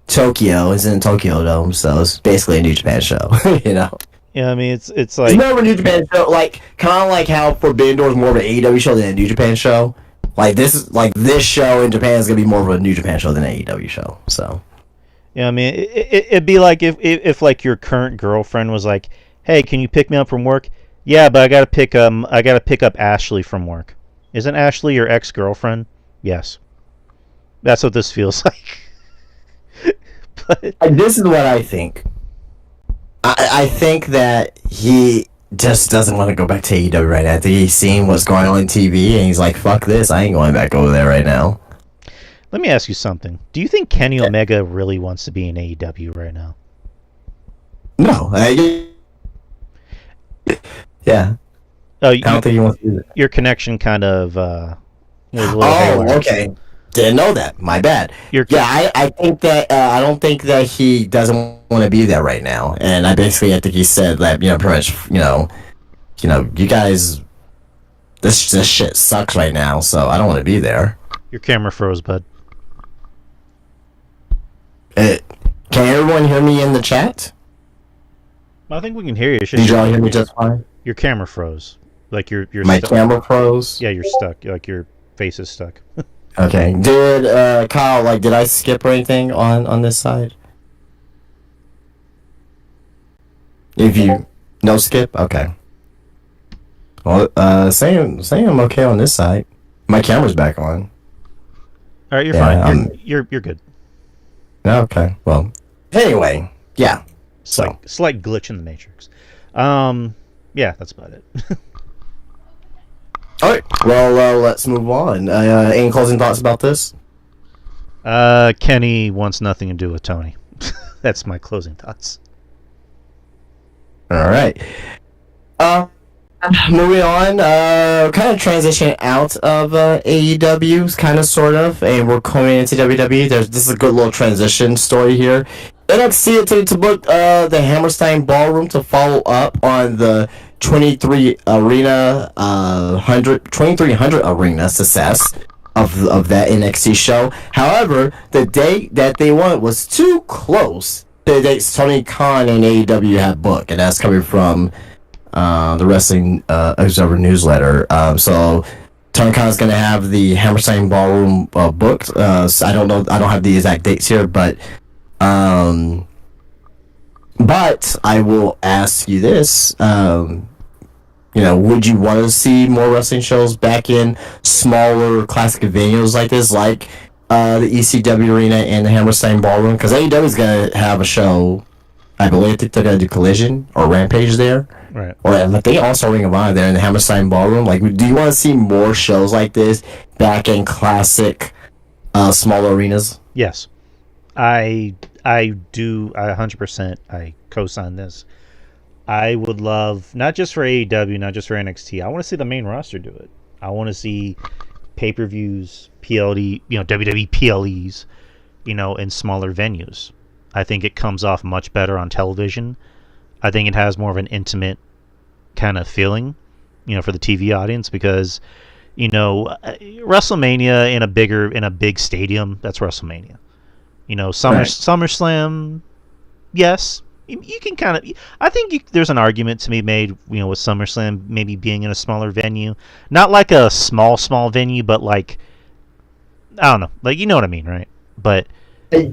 Tokyo. It's in the Tokyo Dome, so it's basically a New Japan show. You know. Yeah, I mean it's It's like more of a New Japan show, like kind of like how Forbidden Door is more of an AEW show than a New Japan show. Like this show in Japan is gonna be more of a New Japan show than an AEW show. So. yeah, I mean it'd be like if like your current girlfriend was like, "Hey, can you pick me up from work?" Yeah, but I gotta pick up Ashley from work. Isn't Ashley your ex-girlfriend? Yes. That's what this feels like. But This is what I think. I think that he just doesn't want to go back to AEW right now. I think he's seeing what's going on TV, and he's like, "Fuck this! I ain't going back over there right now." let me ask you something. Do you think Kenny Omega really wants to be in AEW right now? No, yeah, Oh, I don't think he wants to do that. your connection kind of was a little Oh, haywire. okay. Didn't know that. My bad. Your I think that I don't think that he doesn't want to be there right now, and I think he said that pretty much you guys, this shit sucks right now, so I don't want to be there. your camera froze, bud. Can everyone hear me in the chat? I think we can hear you. It's Did just y'all hear me just fine? your camera froze. Like you're My stuck. camera froze. Yeah, you're stuck. Like your face is stuck. Okay. Did Kyle did I skip or anything on this side? If you no skip, okay. Well, saying I'm okay on this side. My camera's back on. All right, you're Yeah, fine. You're good. Okay. Well, anyway, yeah. So Slight glitch in the matrix. Yeah, that's about it. all right. Well, let's move on. Any closing thoughts about this? Kenny wants nothing to do with Tony. That's my closing thoughts. All right. Moving on, kind of transition out of AEW, kind of, sort of, and we're coming into WWE. This is a good little transition story here. NXT attempted to book the Hammerstein Ballroom to follow up on the 2300 arena success of that NXT show. However, the date that they wanted was too close to the dates Tony Khan and AEW had booked, and that's coming from the Wrestling Observer newsletter. So Tony Khan's going to have the Hammerstein Ballroom booked. So I don't know. I don't have the exact dates here, but I will ask you this. Would you want to see more wrestling shows back in smaller classic venues like this, like the ECW Arena and the Hammerstein Ballroom? Because AEW is going to have a show. I believe they're going to do Collision or Rampage there. Right. Or I think also Ring of Honor there in the Hammerstein Ballroom. Like, do you want to see more shows like this back in classic smaller arenas? Yes. I do. 100%. I co-sign this. I would love, not just for AEW, not just for NXT. I want to see the main roster do it. I want to see pay-per-views, PLD, WWE PLEs, in smaller venues. I think it comes off much better on television. I think it has more of an intimate kind of feeling, for the TV audience, because, WrestleMania in a big stadium, that's WrestleMania. SummerSlam, yes, you can kind of. I think there's an argument to be made, with SummerSlam maybe being in a smaller venue, not like a small venue, but like, I don't know, like, you know what I mean, right? But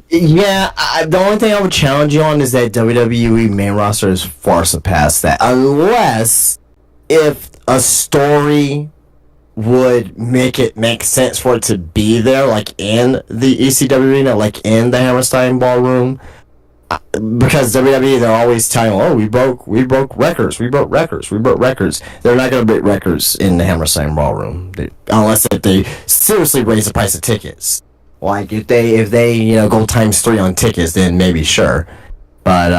yeah, the only thing I would challenge you on is that WWE main roster is far surpassed that, unless if a story would make sense for it to be there, like in the ECW arena, like in the Hammerstein Ballroom. Because WWE, they're always telling, we broke records. They're not going to break records in the Hammerstein Ballroom, unless if they seriously raise the price of tickets. Like if they go ×3 on tickets, then maybe sure. But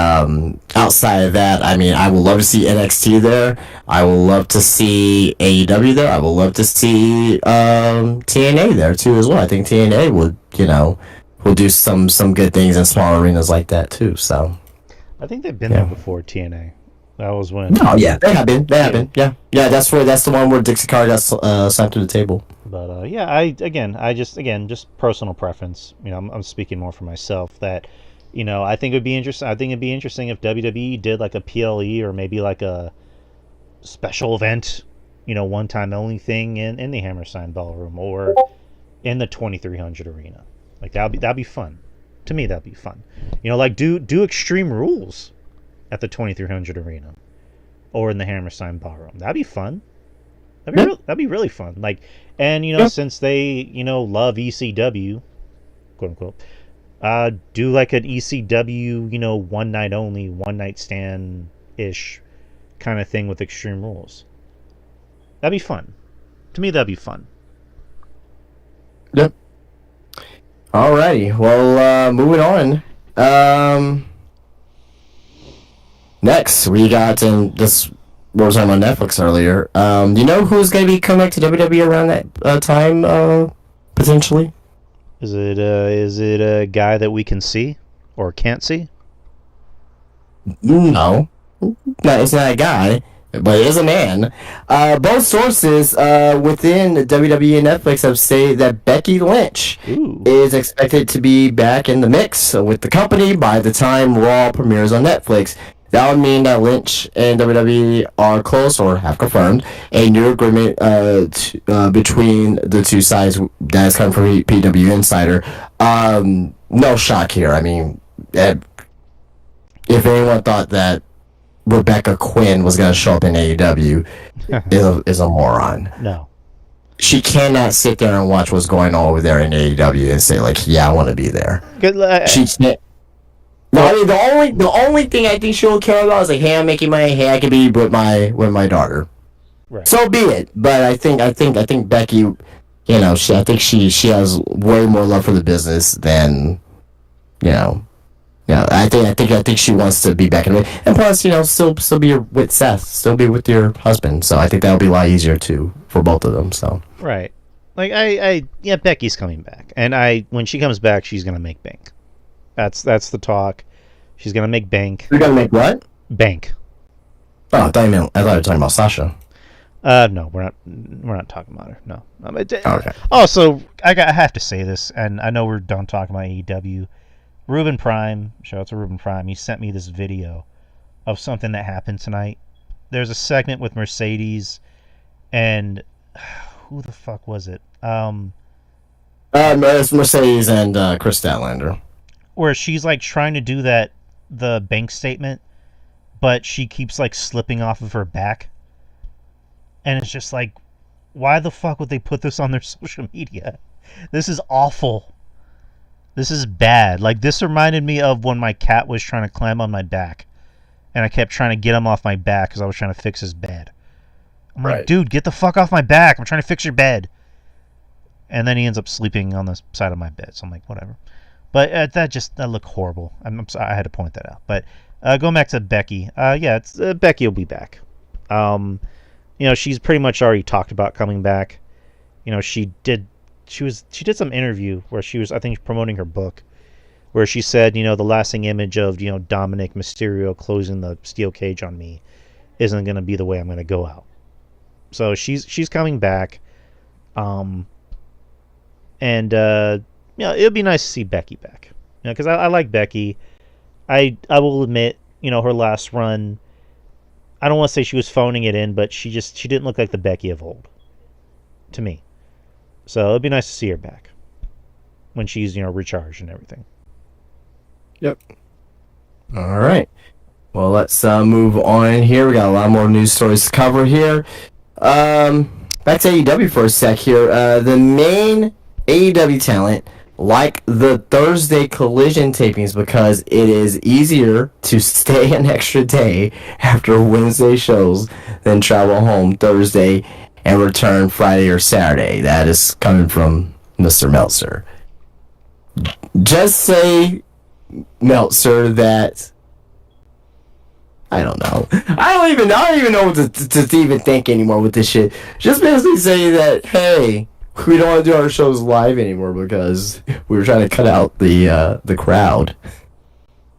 outside of that, I mean, I would love to see NXT there. I would love to see AEW there. I would love to see TNA there too as well. I think TNA would do some good things in small arenas like that too. So I think they've been there before, TNA. That was when. Oh yeah, they have been. They have been. Yeah, yeah. That's the one where Dixie Carter got signed to the table. But yeah, I just personal preference. I'm speaking more for myself. That, I think it would be interesting. I think it'd be interesting if WWE did like a PLE or maybe like a special event, one time only thing in the Hammerstein Ballroom or in the 2300 arena. Like that'd be fun. To me, that'd be fun. Like do Extreme Rules at the 2300 arena or in the Hammerstein Ballroom. That'd be fun. That'd be really fun. Like, and since they love ECW, quote unquote, do like an ECW one night only, one night stand ish kind of thing with Extreme Rules. That'd be fun. To me, that'd be fun. Yep. Alrighty. Well, moving on. Next, we got this. What was on Netflix earlier? You know who's going to be coming back to WWE around that time? Potentially. Is it a guy that we can see or can't see? No, it's not a guy, but it is a man. Both sources within WWE and Netflix have stated that Becky Lynch is expected to be back in the mix with the company by the time Raw premieres on Netflix. That would mean that Lynch and WWE are close or have confirmed a new agreement between the two sides that is coming from PW Insider. No shock here. I mean, if anyone thought that Rebecca Quinn was going to show up in AEW, is a moron. No. She cannot sit there and watch what's going on over there in AEW and say, like, yeah, I want to be there. She can't. No, I mean the only thing I think she'll care about is like, hey, I'm making money. Hey, I can be with my daughter. Right. So be it. But I think Becky, I think she has way more love for the business than, I think she wants to be back in it. And plus, still be with Seth, still be with your husband. So I think that'll be a lot easier too for both of them. So right, like yeah, Becky's coming back, and when she comes back, she's gonna make bank. That's the talk. She's gonna make bank. You're gonna make what? Bank. Oh, I thought you were talking about Sasha. No, we're not talking about her. No. Okay. Also, I have to say this, and I know we're done talking about AEW. Ruben Prime, shout out to Ruben Prime. He sent me this video of something that happened tonight. There's a segment with Mercedes, and who the fuck was it? It's Mercedes and Chris Statlander. Where she's like trying to do the bank statement, but she keeps like slipping off of her back. And it's just like, why the fuck would they put this on their social media? This is awful. This is bad. Like, this reminded me of when my cat was trying to climb on my back. And I kept trying to get him off my back because I was trying to fix his bed. I'm like, dude, get the fuck off my back. I'm trying to fix your bed. And then he ends up sleeping on the side of my bed. So I'm like, whatever. But that looked horrible. I'm sorry, I had to point that out. But going back to Becky, Becky will be back. She's pretty much already talked about coming back. She did some interview where she was, I think, promoting her book, where she said, the lasting image of Dominic Mysterio closing the steel cage on me isn't going to be the way I'm going to go out. So she's coming back, and it'd be nice to see Becky back. Because I like Becky. I will admit, her last run, I don't want to say she was phoning it in, but she didn't look like the Becky of old, to me. So it'd be nice to see her back when she's, recharged and everything. Yep. All right. Well, let's move on here. We got a lot more news stories to cover here. Back to AEW for a sec here. The main AEW talent like the Thursday Collision tapings because it is easier to stay an extra day after Wednesday shows than travel home Thursday and return Friday or Saturday. That is coming from Mr. Meltzer. Just say, Meltzer, that I don't know. I don't even know what to even think anymore with this shit. Just basically say that, hey, we don't want to do our shows live anymore because we were trying to cut out the crowd.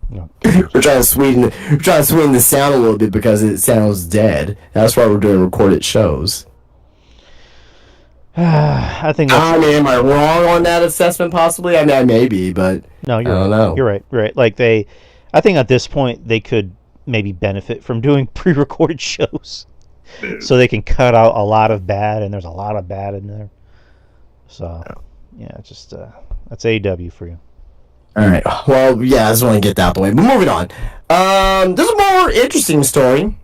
No. We're trying to sweeten the sound a little bit because it sounds dead. That's why we're doing recorded shows. I think that's. I mean, am I wrong on that assessment? Possibly. I mean, I may be, but No, you're I don't right. know. You're right. You're right. Like I think at this point they could maybe benefit from doing pre-recorded shows, so they can cut out a lot of bad, and there's a lot of bad in there. So, yeah, just that's AEW for you. All right. Well, yeah, I just want to get that out the way. But moving on. There's a more interesting story.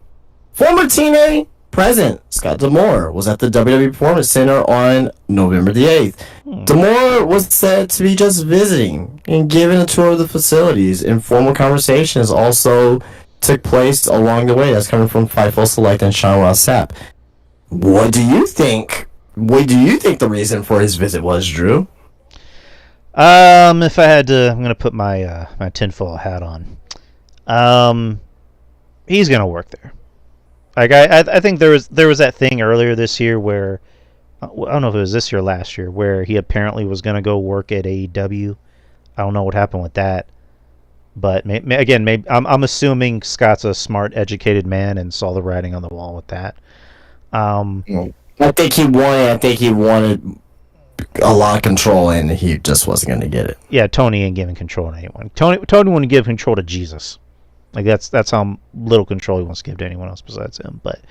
Former TNA president Scott D'Amore was at the WWE Performance Center on November the 8th. D'Amore was said to be just visiting and giving a tour of the facilities, and formal conversations also took place along the way. That's coming from Fightful Select and Sean Ross Sapp. What do you think? What do you think the reason for his visit was, Drew? If I had to, I'm gonna put my my tinfoil hat on. He's gonna work there. Like I think there was that thing earlier this year where I don't know if it was this year or last year where he apparently was gonna go work at AEW. I don't know what happened with that, but maybe I'm assuming Scott's a smart, educated man and saw the writing on the wall with that. I think he wanted a lot of control, and he just wasn't going to get it. Yeah, Tony ain't giving control to anyone. Tony wouldn't give control to Jesus. Like that's how little control he wants to give to anyone else besides him. But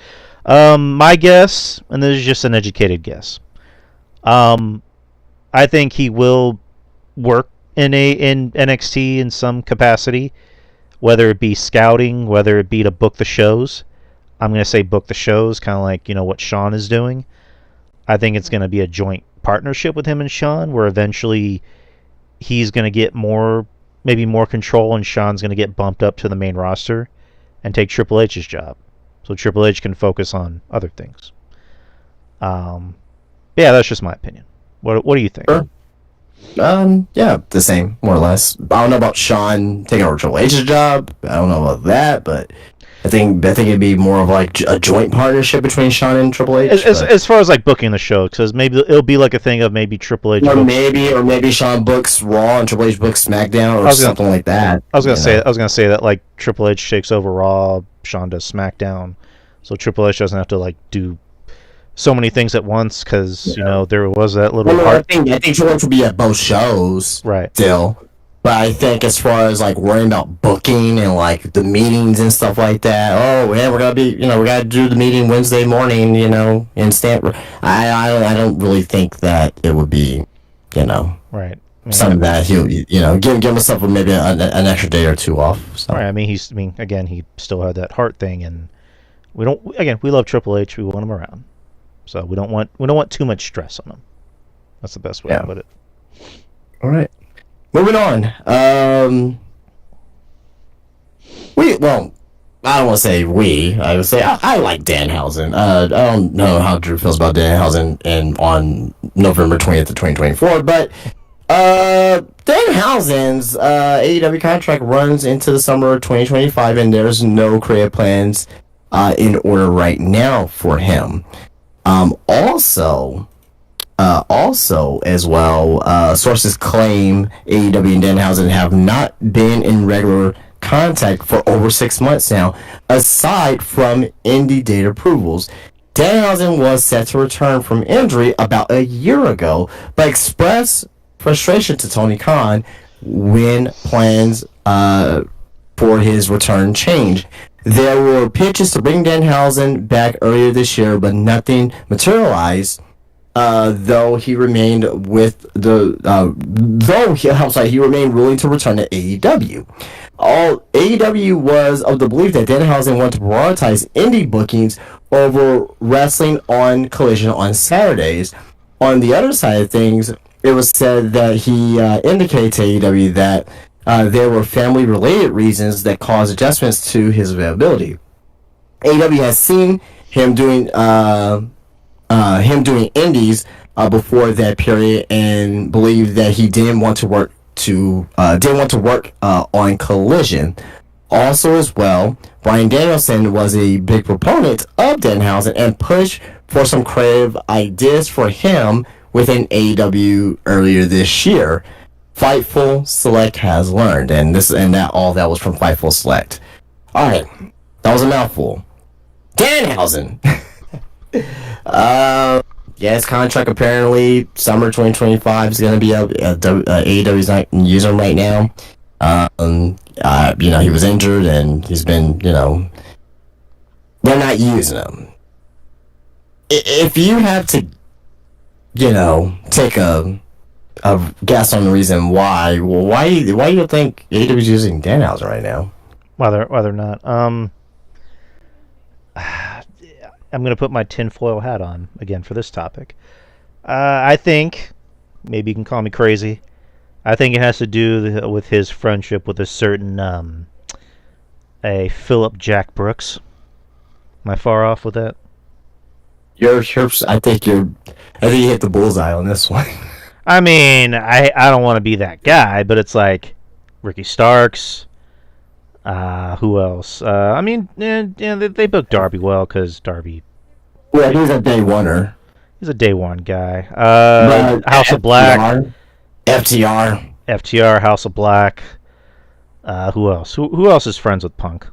my guess, and this is just an educated guess, I think he will work in NXT in some capacity, whether it be scouting, whether it be to book the shows. I'm going to say book the shows, kind of like what Sean is doing. I think it's going to be a joint partnership with him and Sean, where eventually he's going to get maybe more control, and Sean's going to get bumped up to the main roster and take Triple H's job, so Triple H can focus on other things. Yeah, that's just my opinion. What do you think? Sure. Yeah, the same, more or less. I don't know about Sean taking over Triple H's job. I don't know about that, but I think it'd be more of like a joint partnership between Sean and Triple H. As far as like booking the show, because maybe it'll be like a thing of maybe Triple H, or maybe Sean books Raw and Triple H books SmackDown, or something like that. I was gonna say that like Triple H takes over Raw, Sean does SmackDown, so Triple H doesn't have to like do so many things at once, because there was that little. Well, I think Triple H will be at both shows, right? Still. But I think as far as like worrying about booking and like the meetings and stuff like that, oh yeah, we're gonna be, we gotta do the meeting Wednesday morning, in Stanford. I don't really think that it would be, right. Something that he'll, give himself maybe an extra day or two off. So. Right. I mean, he still had that heart thing, and we love Triple H. We want him around, so we don't want too much stress on him. That's the best way to put it. All right. Moving on. I don't want to say we. I would say I like Danhausen. I don't know how Drew feels about Danhausen on November 20th of 2024, but Danhausen's AEW contract runs into the summer of 2025, and there's no creative plans in order right now for him. Also, as well, sources claim AEW and Danhausen have not been in regular contact for over 6 months now, aside from indie date approvals. Danhausen was set to return from injury about a year ago, but expressed frustration to Tony Khan when plans for his return changed. There were pitches to bring Danhausen back earlier this year, but nothing materialized. Though he remained he remained willing to return to AEW. AEW was of the belief that Danhausen wanted to prioritize indie bookings over wrestling on Collision on Saturdays. On the other side of things, it was said that he indicated to AEW that there were family-related reasons that caused adjustments to his availability. AEW has seen him doing indies before that period, and believed that he didn't want to work on Collision. Also, as well, Bryan Danielson was a big proponent of Danhausen and pushed for some creative ideas for him within AEW earlier this year. Fightful Select has learned, and that was from Fightful Select. All right, that was a mouthful. Danhausen. His contract apparently summer 2025 is going to be up. AEW's not using him right now. He was injured and he's been, they're not using him. If you have to, take a guess on the reason why, why do you think AEW is using Danhausen right now? Whether not, I'm going to put my tinfoil hat on again for this topic. I think, maybe you can call me crazy, I think it has to do with his friendship with a certain a Philip Jack Brooks. Am I far off with that? I think you hit the bullseye on this one. I mean, I don't want to be that guy, but it's like Ricky Starks. Who else? They booked Darby well because Darby. Yeah, he's a day oneer. He's a day one guy. House of Black. FTR, House of Black. Who else? Who else is friends with Punk?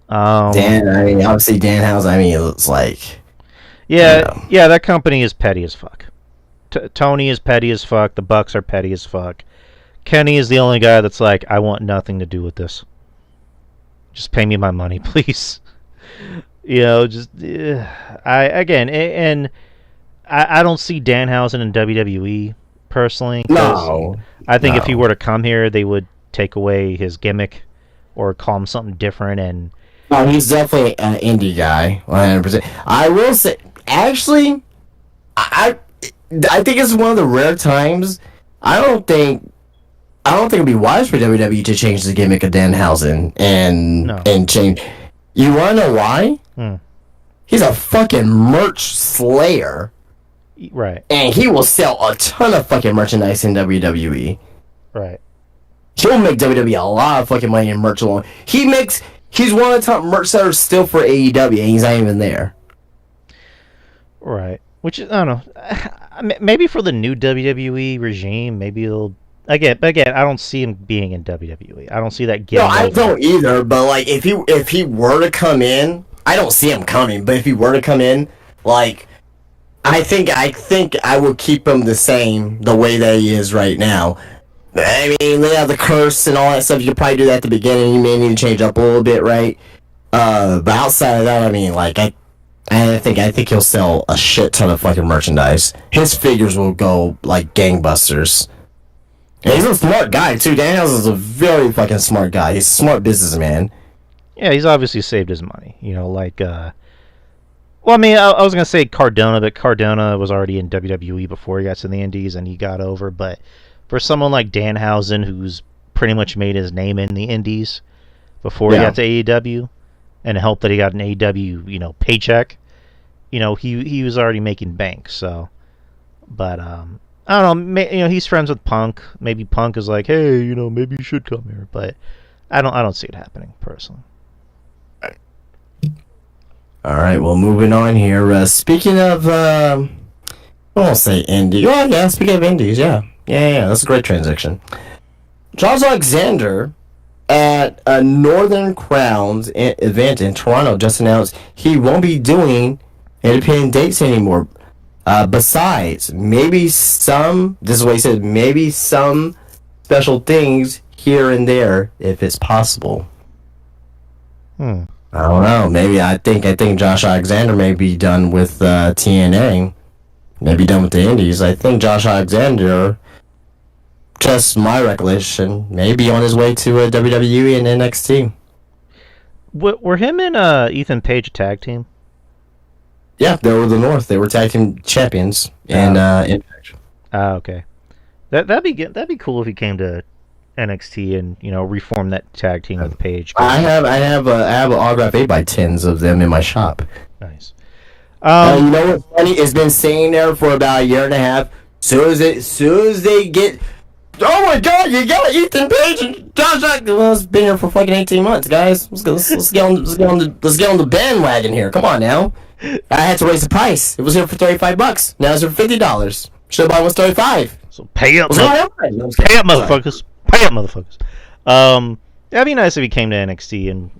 Obviously Danhausen. It's like. Yeah, that company is petty as fuck. Tony is petty as fuck. The Bucks are petty as fuck. Kenny is the only guy that's like, I want nothing to do with this. Just pay me my money, please. I don't see Danhausen in WWE personally. No, I think if he were to come here, they would take away his gimmick or call him something different. And no, he's definitely an indie guy, 100%. I will say, actually, I think it's one of the rare times. I don't think it'd be wise for WWE to change the gimmick of Danhausen and change. You wanna know why? He's a fucking merch slayer, right? And he will sell a ton of fucking merchandise in WWE. Right. He'll make WWE a lot of fucking money in merch alone. He's one of the top merch sellers still for AEW, and he's not even there. Right. Which is, I don't know. Maybe for the new WWE regime, maybe he'll. Again, I don't see him being in WWE. I don't see that getting. No, I don't either. But like, if he were to come in, I don't see him coming. But if he were to come in, like, I think I would keep him the way that he is right now. I mean, the curse and all that stuff. You could probably do that at the beginning. You may need to change up a little bit, right? But outside of that, I mean, like, I think he'll sell a shit ton of fucking merchandise. His figures will go like gangbusters. And he's a smart guy too. Danhausen is a very fucking smart guy. He's a smart businessman. Yeah, he's obviously saved his money. I was gonna say Cardona, but Cardona was already in WWE before he got to the Indies, and he got over. But for someone like Danhausen, who's pretty much made his name in the Indies before he got to AEW, and it helped that he got an AEW, paycheck. He was already making bank. So, but I don't know. He's friends with Punk. Maybe Punk is like, hey, maybe you should come here. But I don't see it happening personally. All right. Well, moving on here. Speaking of, I won't say indie. Oh yeah. Speaking of indies, yeah. That's a great transition. Josh Alexander at a Northern Crowns event in Toronto just announced he won't be doing independent dates anymore. Besides, maybe some special things here and there if it's possible. I don't know. Maybe I think Josh Alexander may be done with TNA. Maybe done with the Indies. I think Josh Alexander, just my recollection, may be on his way to WWE and NXT. Were him and Ethan Page a tag team? Yeah, they were the North. They were tag team champions and Impact. Okay. That'd be good. That'd be cool if he came to NXT and reform that tag team with Page. I have an autograph 8x10s of them in my shop. Nice. You know what's funny? It's been sitting there for about a year and a half. Soon as they get, oh my God, you got Ethan Page and Josh Alexander. Well, it's been here for fucking 18 months, guys. Let's get on the bandwagon here. Come on now. I had to raise the price. It was here for $35. Now it's for $50. Should have bought it was $35. So pay up, Sorry, pay up, motherfuckers. Pay up, motherfuckers. That'd be nice if he came to NXT and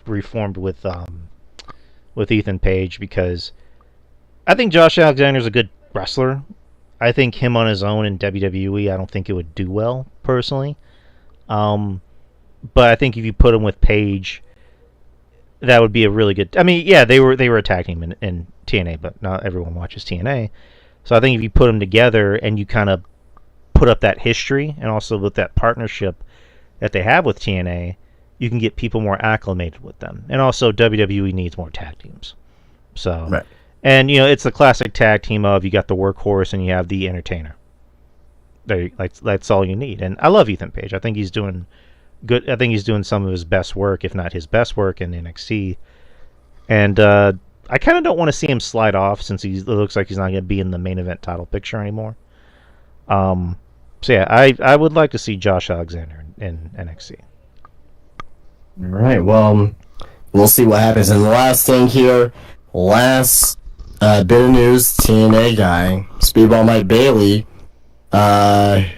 reformed with Ethan Page, because I think Josh Alexander's a good wrestler. I think him on his own in WWE, I don't think it would do well personally. But I think if you put him with Page, that would be a really good. I mean, yeah, they were attacking him in TNA, but not everyone watches TNA. So I think if you put them together and you kind of put up that history, and also with that partnership that they have with TNA, you can get people more acclimated with them. And also WWE needs more tag teams. So, right. And it's the classic tag team of you got the workhorse and you have the entertainer. That's all you need. And I love Ethan Page. I think he's doing good. I think he's doing some of his best work, if not his best work, in NXT. And I kind of don't want to see him slide off, since it looks like he's not going to be in the main event title picture anymore. So yeah, I would like to see Josh Alexander in NXT. All right. Well, we'll see what happens. And the last thing here, bit of news: TNA guy, Speedball Mike Bailey.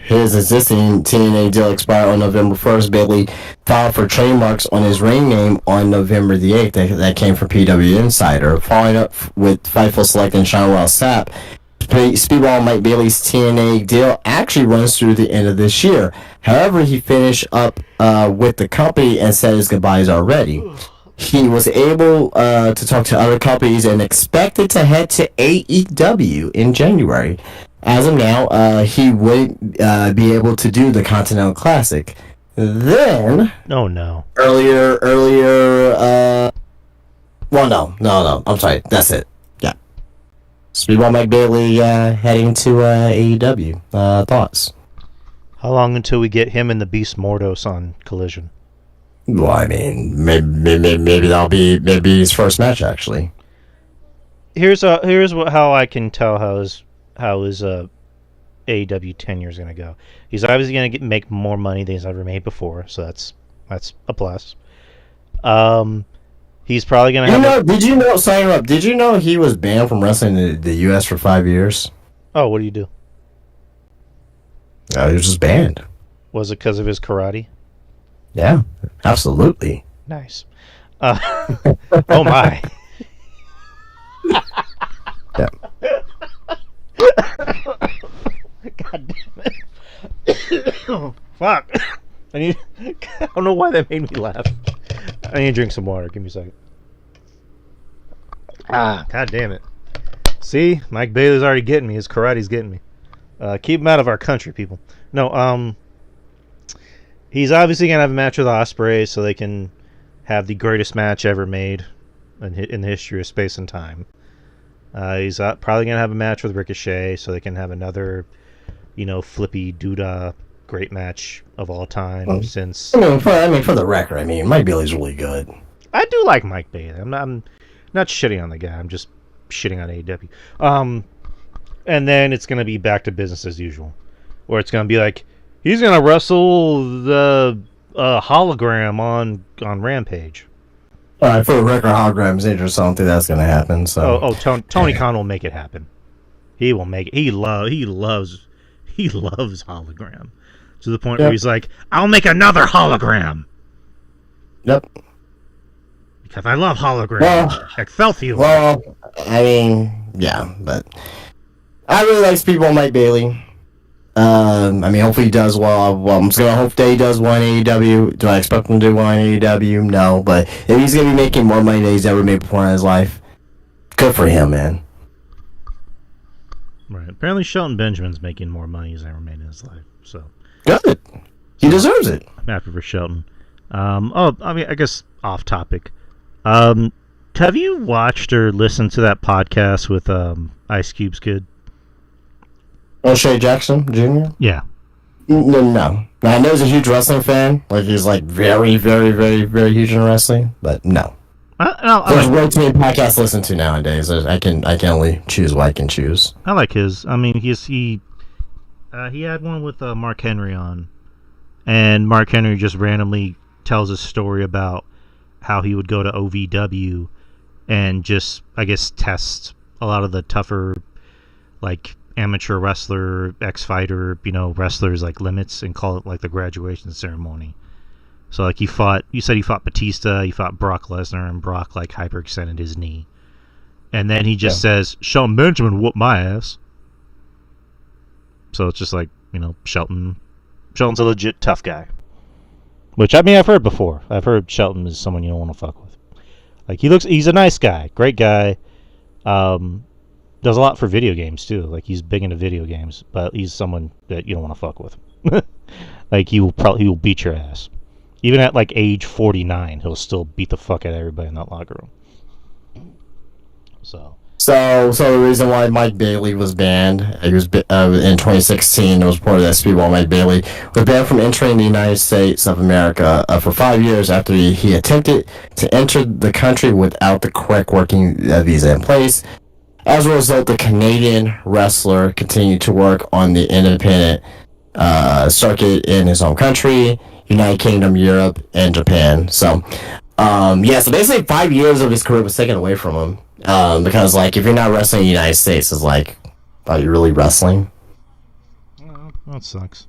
His existing TNA deal expired on November 1st. Bailey filed for trademarks on his ring name on November the 8th. That came from PW Insider. Following up with Fightful Select and Sean Wells Sapp, Speedball Mike Bailey's TNA deal actually runs through the end of this year. However, he finished up with the company and said his goodbyes already. He was able to talk to other companies and expected to head to AEW in January. As of now, he would be able to do the Continental Classic. Then, no. Earlier. Well, no. I'm sorry. That's it. Yeah. Speedball Mike Bailey heading to AEW. Thoughts? How long until we get him and the Beast Mordos on Collision? Well, I mean, maybe that'll be his first match, actually. Here's how I can tell how his AEW tenure is going to go. He's obviously going to make more money than he's ever made before, so that's a plus. He's probably going to have... Did you know he was banned from wrestling in the U.S. for 5 years? Oh, what do you do? He was just banned. Was it because of his karate? Yeah, absolutely. Nice. Oh my. Yeah. God damn it. Fuck. I don't know why that made me laugh. I need to drink some water. Give me a second. God damn it. See? Mike Bailey's already getting me. His karate's getting me. Keep him out of our country, people. No, he's obviously going to have a match with Ospreay so they can have the greatest match ever made in the history of space and time. He's probably going to have a match with Ricochet so they can have another, flippy doodah great match of all time since... I mean, for the record, Mike Bailey's really good. I do like Mike Bailey. I'm not shitting on the guy. I'm just shitting on AEW. And then it's going to be back to business as usual. Where it's going to be like, he's going to wrestle the hologram on Rampage. All right, for the record, hologram's injured, so I don't think that's going to happen. So. Tony Khan will make it happen. He will make it. He loves hologram to the point where he's like, I'll make another hologram. Yep. Because I love hologram. Well, Excelsior. Well, yeah, but I really like Speedball Mike Bailey. Hopefully he does well. I'm just gonna hope that he does well in AEW. Do I expect him to do well in AEW? No, but if he's gonna be making more money than he's ever made before in his life, good for him, man. Right. Apparently Shelton Benjamin's making more money than he's ever made in his life. So good. He deserves it. I'm happy for Shelton. I guess off topic. Have you watched or listened to that podcast with Ice Cube's kid? O'Shea Jackson Jr.? Yeah. No. Now, I know he's a huge wrestling fan. Like, he's, very, very, very, very huge in wrestling. But, no. There's way too many podcasts to listen to nowadays. I can only choose what I can choose. I like his. He had one with Mark Henry on. And Mark Henry just randomly tells a story about how he would go to OVW and just, I guess, test a lot of the tougher, amateur wrestler, ex-fighter, wrestlers like limits and call it like the graduation ceremony. So like you said he fought Batista, he fought Brock Lesnar, and Brock like hyperextended his knee. And then he just says, Shelton Benjamin whooped my ass. So it's just like, Shelton's a legit tough guy. Which, I've heard before. I've heard Shelton is someone you don't want to fuck with. Like, he's a nice guy. Great guy. Does a lot for video games, too. Like, he's big into video games. But he's someone that you don't want to fuck with. Like, he will beat your ass. Even at, like, age 49, he'll still beat the fuck out of everybody in that locker room. So the reason why Mike Bailey was banned, he was in 2016. It was reported that Speedball Mike Bailey was banned from entering the United States of America for 5 years after he attempted to enter the country without the correct working visa in place. As a result, the Canadian wrestler continued to work on the independent circuit in his home country, United Kingdom, Europe, and Japan. So basically 5 years of his career was taken away from him. Because, like, if you're not wrestling in the United States, it's like, are you really wrestling? Well, that sucks.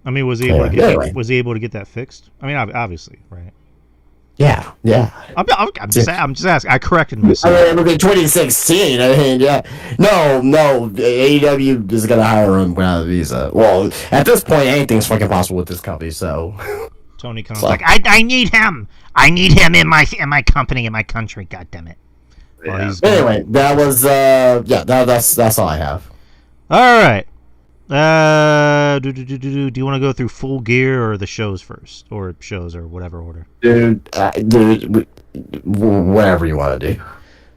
I mean, was he able to get that fixed? I mean, obviously, right? Yeah. I'm just asking. I corrected myself. I mean, look at 2016. I mean, yeah. No, AEW is gonna hire him without a visa. Well, at this point, anything's fucking possible with this company. So, Tony Khan's like, I need him. I need him in my company, in my country. God damn it. Yeah. Anyway, that was that's all I have. All right. Do you want to go through Full Gear or the shows first, or shows or whatever order? Dude, whatever you want to do.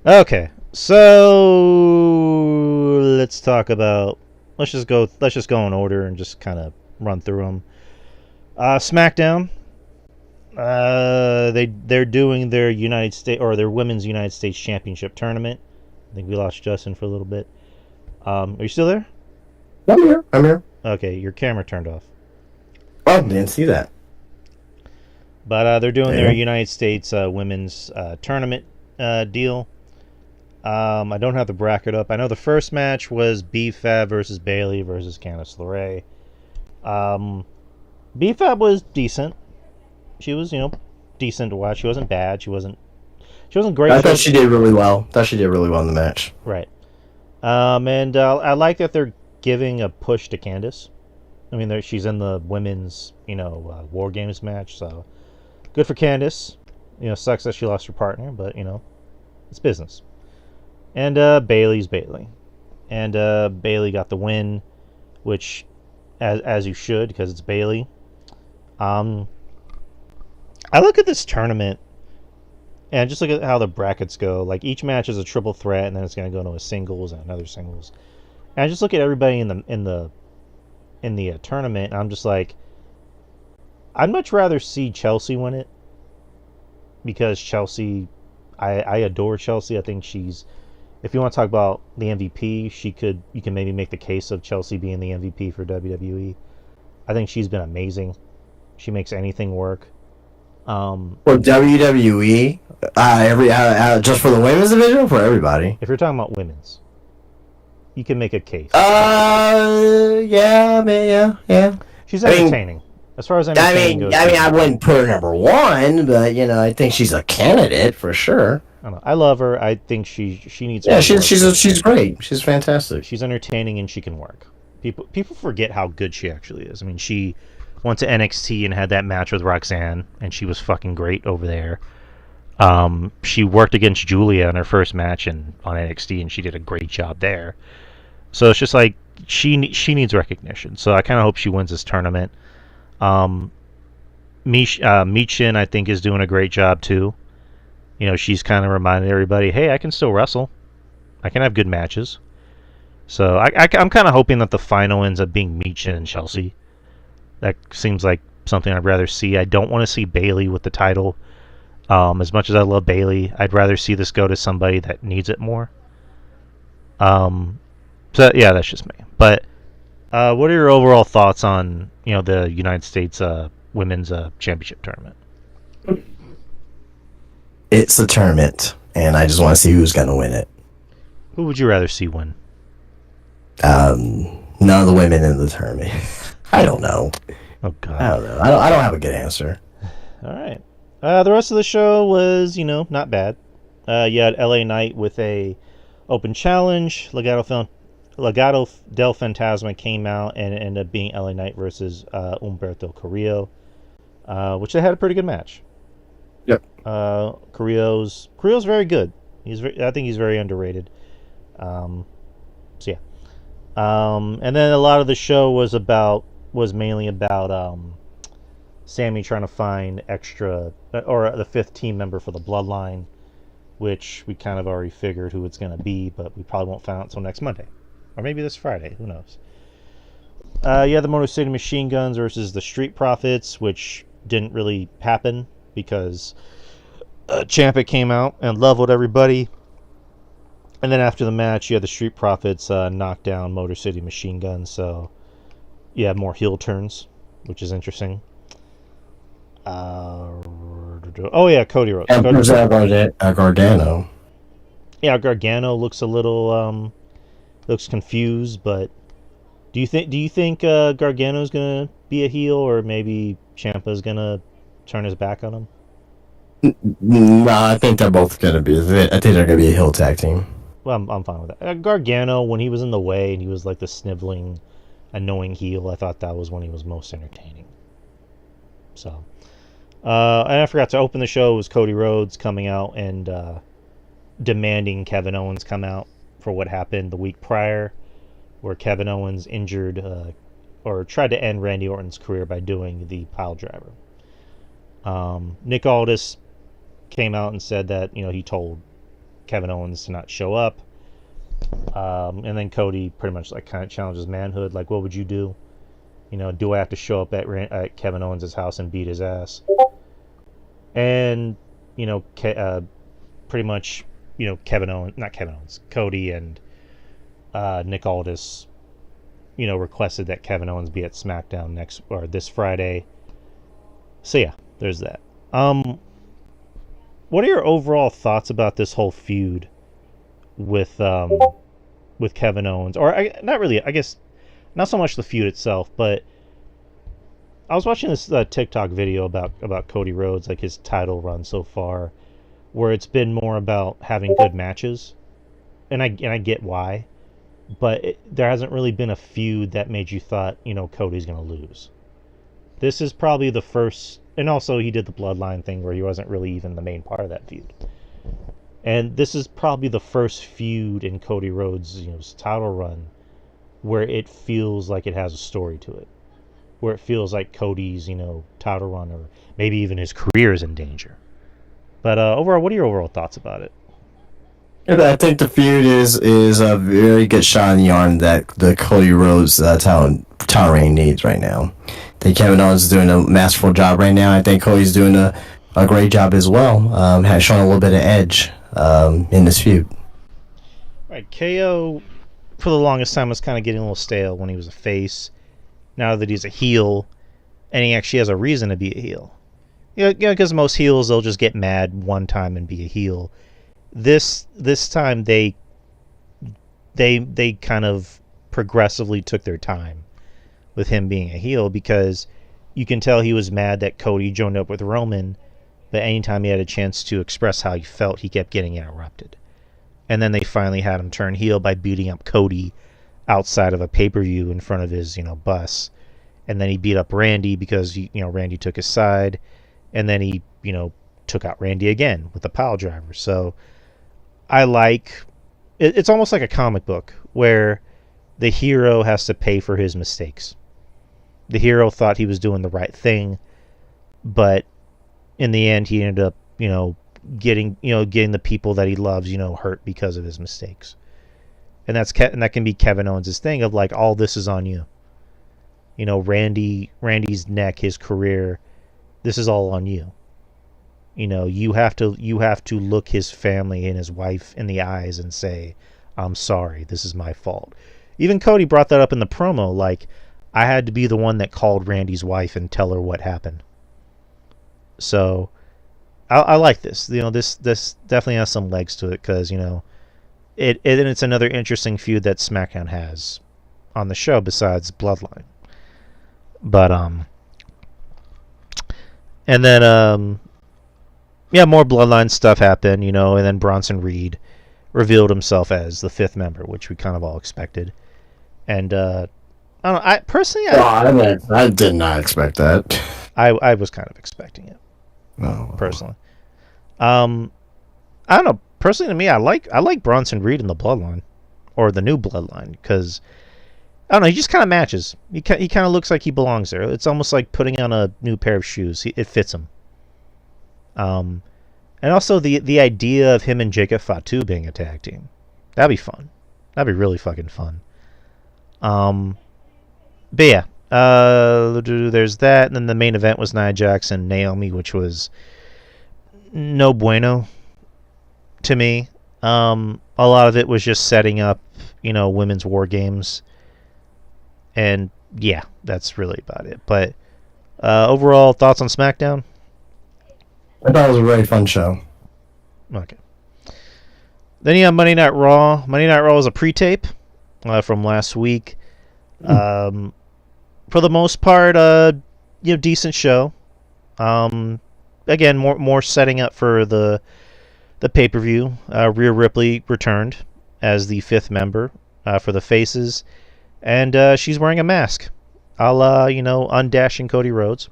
Okay, so let's talk about. Let's just go in order and just kind of run through them. SmackDown. They're doing their United States or their Women's United States Championship tournament. I think we lost Justin for a little bit. Are you still there? I'm here. Okay, your camera turned off. Oh, didn't see that. But they're doing their United States Women's tournament deal. I don't have the bracket up. I know the first match was B-Fab versus Bayley versus Candice LeRae. B-Fab was decent. She was, decent to watch. She wasn't bad. She wasn't great. I thought she did really well. In the match. Right. And I like that they're giving a push to Candice. I mean, she's in the women's, War Games match, so good for Candice. Sucks that she lost her partner, but it's business. And Bayley's Bayley, and Bayley got the win, which, as you should, because it's Bayley. I look at this tournament and just look at how the brackets go. Like, each match is a triple threat, and then it's going to go to a singles and another singles. And I just look at everybody in the tournament, and I'm just like, I'd much rather see Chelsea win it, because Chelsea, I adore Chelsea. I think she's, if you want to talk about the MVP, you can maybe make the case of Chelsea being the MVP for WWE. I think she's been amazing. She makes anything work. For WWE, just for the women's division, or for everybody? If you're talking about women's, you can make a case. Yeah. She's entertaining. As far as entertaining goes. I wouldn't put her number one, but I think she's a candidate for sure. I don't know. I love her. I think she needs. Yeah, she's great. She's fantastic. She's entertaining and she can work. People forget how good she actually is. I mean, she went to NXT and had that match with Roxanne, and she was fucking great over there. She worked against Julia in her first match on NXT, and she did a great job there. So it's just like she needs recognition. So I kind of hope she wins this tournament. Michin, I think, is doing a great job too. She's kind of reminding everybody, hey, I can still wrestle. I can have good matches. So I'm kind of hoping that the final ends up being Michin and Chelsea. That seems like something I'd rather see. I don't want to see Bayley with the title. As much as I love Bayley, I'd rather see this go to somebody that needs it more. So yeah, that's just me. But what are your overall thoughts on the United States Women's Championship tournament? It's a tournament, and I just want to see who's going to win it. Who would you rather see win? None of the women in the tournament. I don't know. Oh I God. don't know. I don't have a good answer. All right. The rest of the show was, not bad. You had LA Knight with a open challenge. Legado del Fantasma came out and it ended up being LA Knight versus Humberto Carrillo, which they had a pretty good match. Yep. Carrillo's very good. I think he's very underrated. So yeah. And then a lot of the show was mainly about Sammy trying to find extra or the fifth team member for the Bloodline, which we kind of already figured who it's going to be, but we probably won't find out until next Monday, or maybe this Friday. Who knows? You had the Motor City Machine Guns versus the Street Profits, which didn't really happen because Ciampa came out and leveled everybody. And then after the match, you had the Street Profits knock down Motor City Machine Guns. So you have more heel turns, which is interesting. Oh yeah, Cody Rhodes. And Gargano. Yeah, Gargano looks a little looks confused, but do you think Gargano's gonna be a heel, or maybe Ciampa's gonna turn his back on him? No, I think they're both gonna be. I think they're gonna be a heel tag team. Well, I'm fine with that. Gargano, when he was in the way and he was like the sniveling, annoying heel, I thought that was when he was most entertaining. So, and I forgot to open the show. It was Cody Rhodes coming out and demanding Kevin Owens come out for what happened the week prior, where Kevin Owens injured or tried to end Randy Orton's career by doing the pile driver. Nick Aldis came out and said that he told Kevin Owens to not show up, and then Cody pretty much kind of challenges manhood, like, what would you do? Do I have to show up at Kevin Owens' house and beat his ass? And pretty much Cody and Nick Aldis requested that Kevin Owens be at SmackDown this Friday. So yeah, there's that. What are your overall thoughts about this whole feud with Kevin Owens? Or not really, I guess not so much the feud itself, but I was watching this TikTok video about Cody Rhodes, like his title run so far, where it's been more about having good matches, and I get why, but there hasn't really been a feud that made you thought Cody's gonna lose. This is probably the first. And also, he did the Bloodline thing where he wasn't really even the main part of that feud. And this is probably the first feud in Cody Rhodes' title run where it feels like it has a story to it. Where it feels like Cody's, title run, or maybe even his career is in danger. But overall, what are your overall thoughts about it? I think the feud is a very good shot in the arm that the Cody Rhodes title reign needs right now. I think Kevin Owens is doing a masterful job right now. I think Cody's doing a great job as well. Has shown a little bit of edge in this feud. Right, KO for the longest time was kind of getting a little stale when he was a face. Now that he's a heel, and he actually has a reason to be a heel. Because most heels, they'll just get mad one time and be a heel. This time they kind of progressively took their time with him being a heel, because you can tell he was mad that Cody joined up with Roman, but anytime he had a chance to express how he felt, he kept getting interrupted. And then they finally had him turn heel by beating up Cody outside of a pay-per-view in front of his bus. And then he beat up Randy because Randy took his side, and then he took out Randy again with the pile driver. So I like it's almost like a comic book where the hero has to pay for his mistakes. The hero thought he was doing the right thing, but in the end he ended up getting the people that he loves hurt because of his mistakes. And that can be Kevin Owens' thing of like, all this is on you. Randy's neck, his career, this is all on you. You have to look his family and his wife in the eyes and say, I'm sorry, this is my fault. Even Cody brought that up in the promo, like, I had to be the one that called Randy's wife and tell her what happened. So I like this. This definitely has some legs to it, because it's another interesting feud that SmackDown has on the show besides Bloodline. But and then yeah, more Bloodline stuff happened, you know, and then Bronson Reed revealed himself as the fifth member, which we kind of all expected. And I don't know. I personally, I did not expect that. I was kind of expecting it. No. Personally, I don't know. Personally, to me, I like Bronson Reed in the Bloodline, or the new Bloodline, because I don't know. He just kind of matches. He kind of looks like he belongs there. It's almost like putting on a new pair of shoes. It fits him. And also the idea of him and Jacob Fatu being a tag team, that'd be fun. That'd be really fucking fun. But yeah, there's that, and then the main event was Nia Jax and Naomi, which was no bueno to me. A lot of it was just setting up, you know, women's war games, and yeah, that's really about it. But overall, thoughts on SmackDown? I thought it was a very fun show. Okay. Then you have Monday Night Raw. Monday Night Raw was a pre-tape from last week. For the most part, you know, decent show. Again, more setting up for the pay-per-view. Rhea Ripley returned as the fifth member for the Faces, and she's wearing a mask, a la, you know, undashing Cody Rhodes.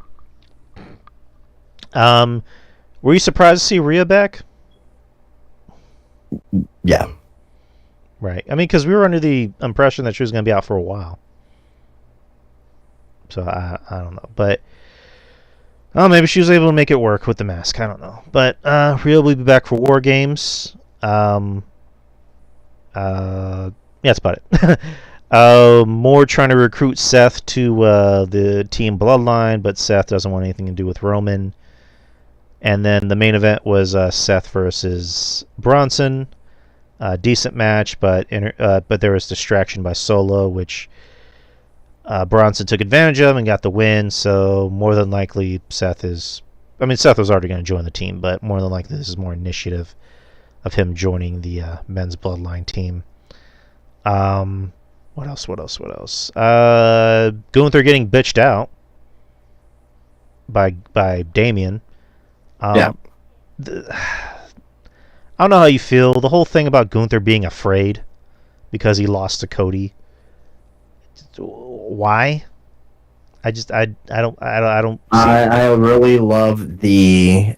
Were you surprised to see Rhea back? Yeah. Right. I mean, because we were under the impression that she was going to be out for a while. So I don't know, but maybe she was able to make it work with the mask. I don't know, but Rhea will be back for War Games. Yeah, that's about it. More trying to recruit Seth to the Team Bloodline, but Seth doesn't want anything to do with Roman. And then the main event was Seth versus Bronson. Decent match, but there was distraction by Solo, which Bronson took advantage of and got the win. So more than likely, Seth was already going to join the team, but more than likely, this is more initiative of him joining the men's Bloodline team. What else? Gunther getting bitched out by Damien. Yeah. I don't know how you feel. The whole thing about Gunther being afraid because he lost to Cody. Why? I don't. I really love the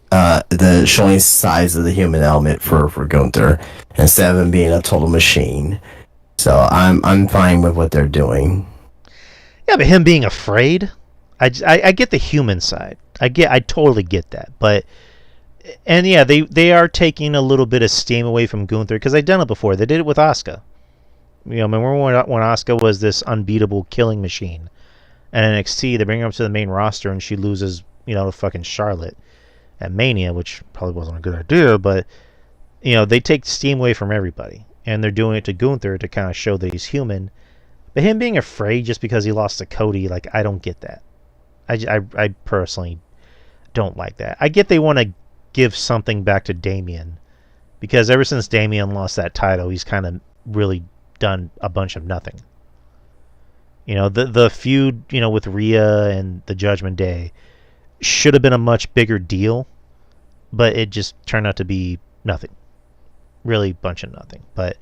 showing size of the human element for Gunther instead of him being a total machine. So I'm fine with what they're doing. Yeah, but him being afraid, I get the human side. I totally get that, but. And yeah, they are taking a little bit of steam away from Gunther because they've done it before. They did it with Asuka. You know, remember when Asuka was this unbeatable killing machine, and NXT they bring her up to the main roster and she loses, you know, to fucking Charlotte at Mania, which probably wasn't a good idea. But you know, they take steam away from everybody, and they're doing it to Gunther to kind of show that he's human. But him being afraid just because he lost to Cody, like, I don't get that. I personally don't like that. I get they want to give something back to Damien, because ever since Damien lost that title, he's kind of really done a bunch of nothing. You know, the feud, you know, with Rhea and the Judgment Day should have been a much bigger deal, but it just turned out to be nothing. Really bunch of nothing. But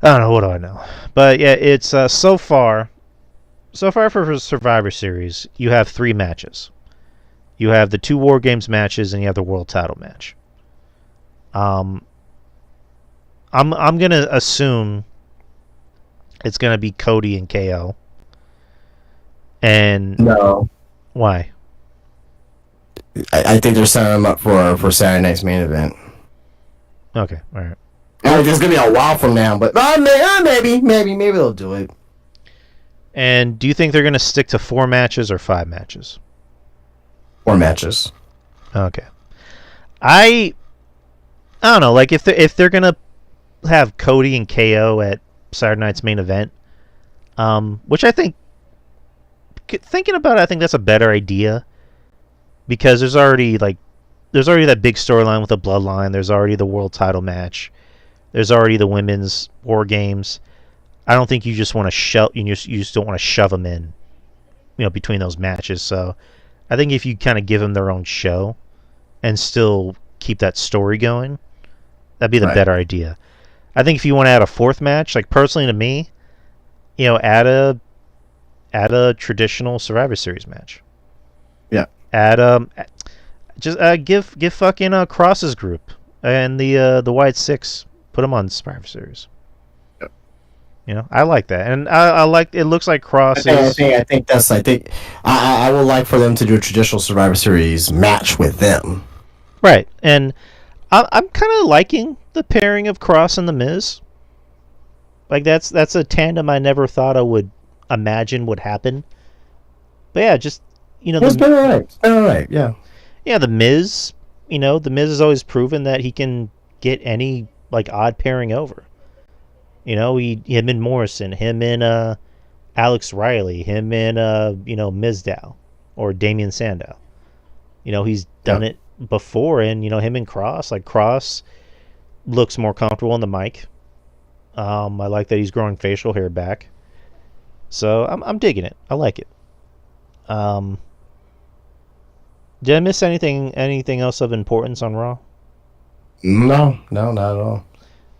I don't know, what do I know? But yeah, it's so far for Survivor Series, you have 3 matches. You have the 2 War Games matches, and you have the World Title match. I'm gonna assume it's gonna be Cody and KO. And no, why? I think they're setting them up for Saturday night's main event. Okay, all right. It's gonna be a while from now, but maybe they'll do it. And do you think they're gonna stick to 4 matches or 5 matches? 4 matches. Okay. I don't know. Like if they're gonna have Cody and KO at Saturday night's main event, which I think, thinking about it, I think that's a better idea, because there's already that big storyline with the Bloodline. There's already the world title match. There's already the women's War Games. I don't think you just want to shove. You just don't want to shove them in, between those matches. So I think if you kind of give them their own show and still keep that story going, that'd be the Right. better idea. I think if you want to add a fourth match, like personally to me, add a traditional Survivor Series match. Yeah. Add just give fucking Cross's group and the White Six, put them on Survivor Series. I like that, and I like. It looks like Cross is I would like for them to do a traditional Survivor Series match with them. right, and I'm kind of liking the pairing of Cross and the Miz. Like that's a tandem I never thought I would imagine would happen. But yeah, just It's been alright. It's been alright. Yeah. yeah, the Miz. The Miz has always proven that he can get any like odd pairing over. Him and Morrison, him and Alex Riley, him and Mizdow or Damian Sandow. He's done it before, and him and Cross. Like Cross looks more comfortable on the mic. I like that he's growing facial hair back. So I'm digging it. I like it. Did I miss anything else of importance on Raw? No, not at all.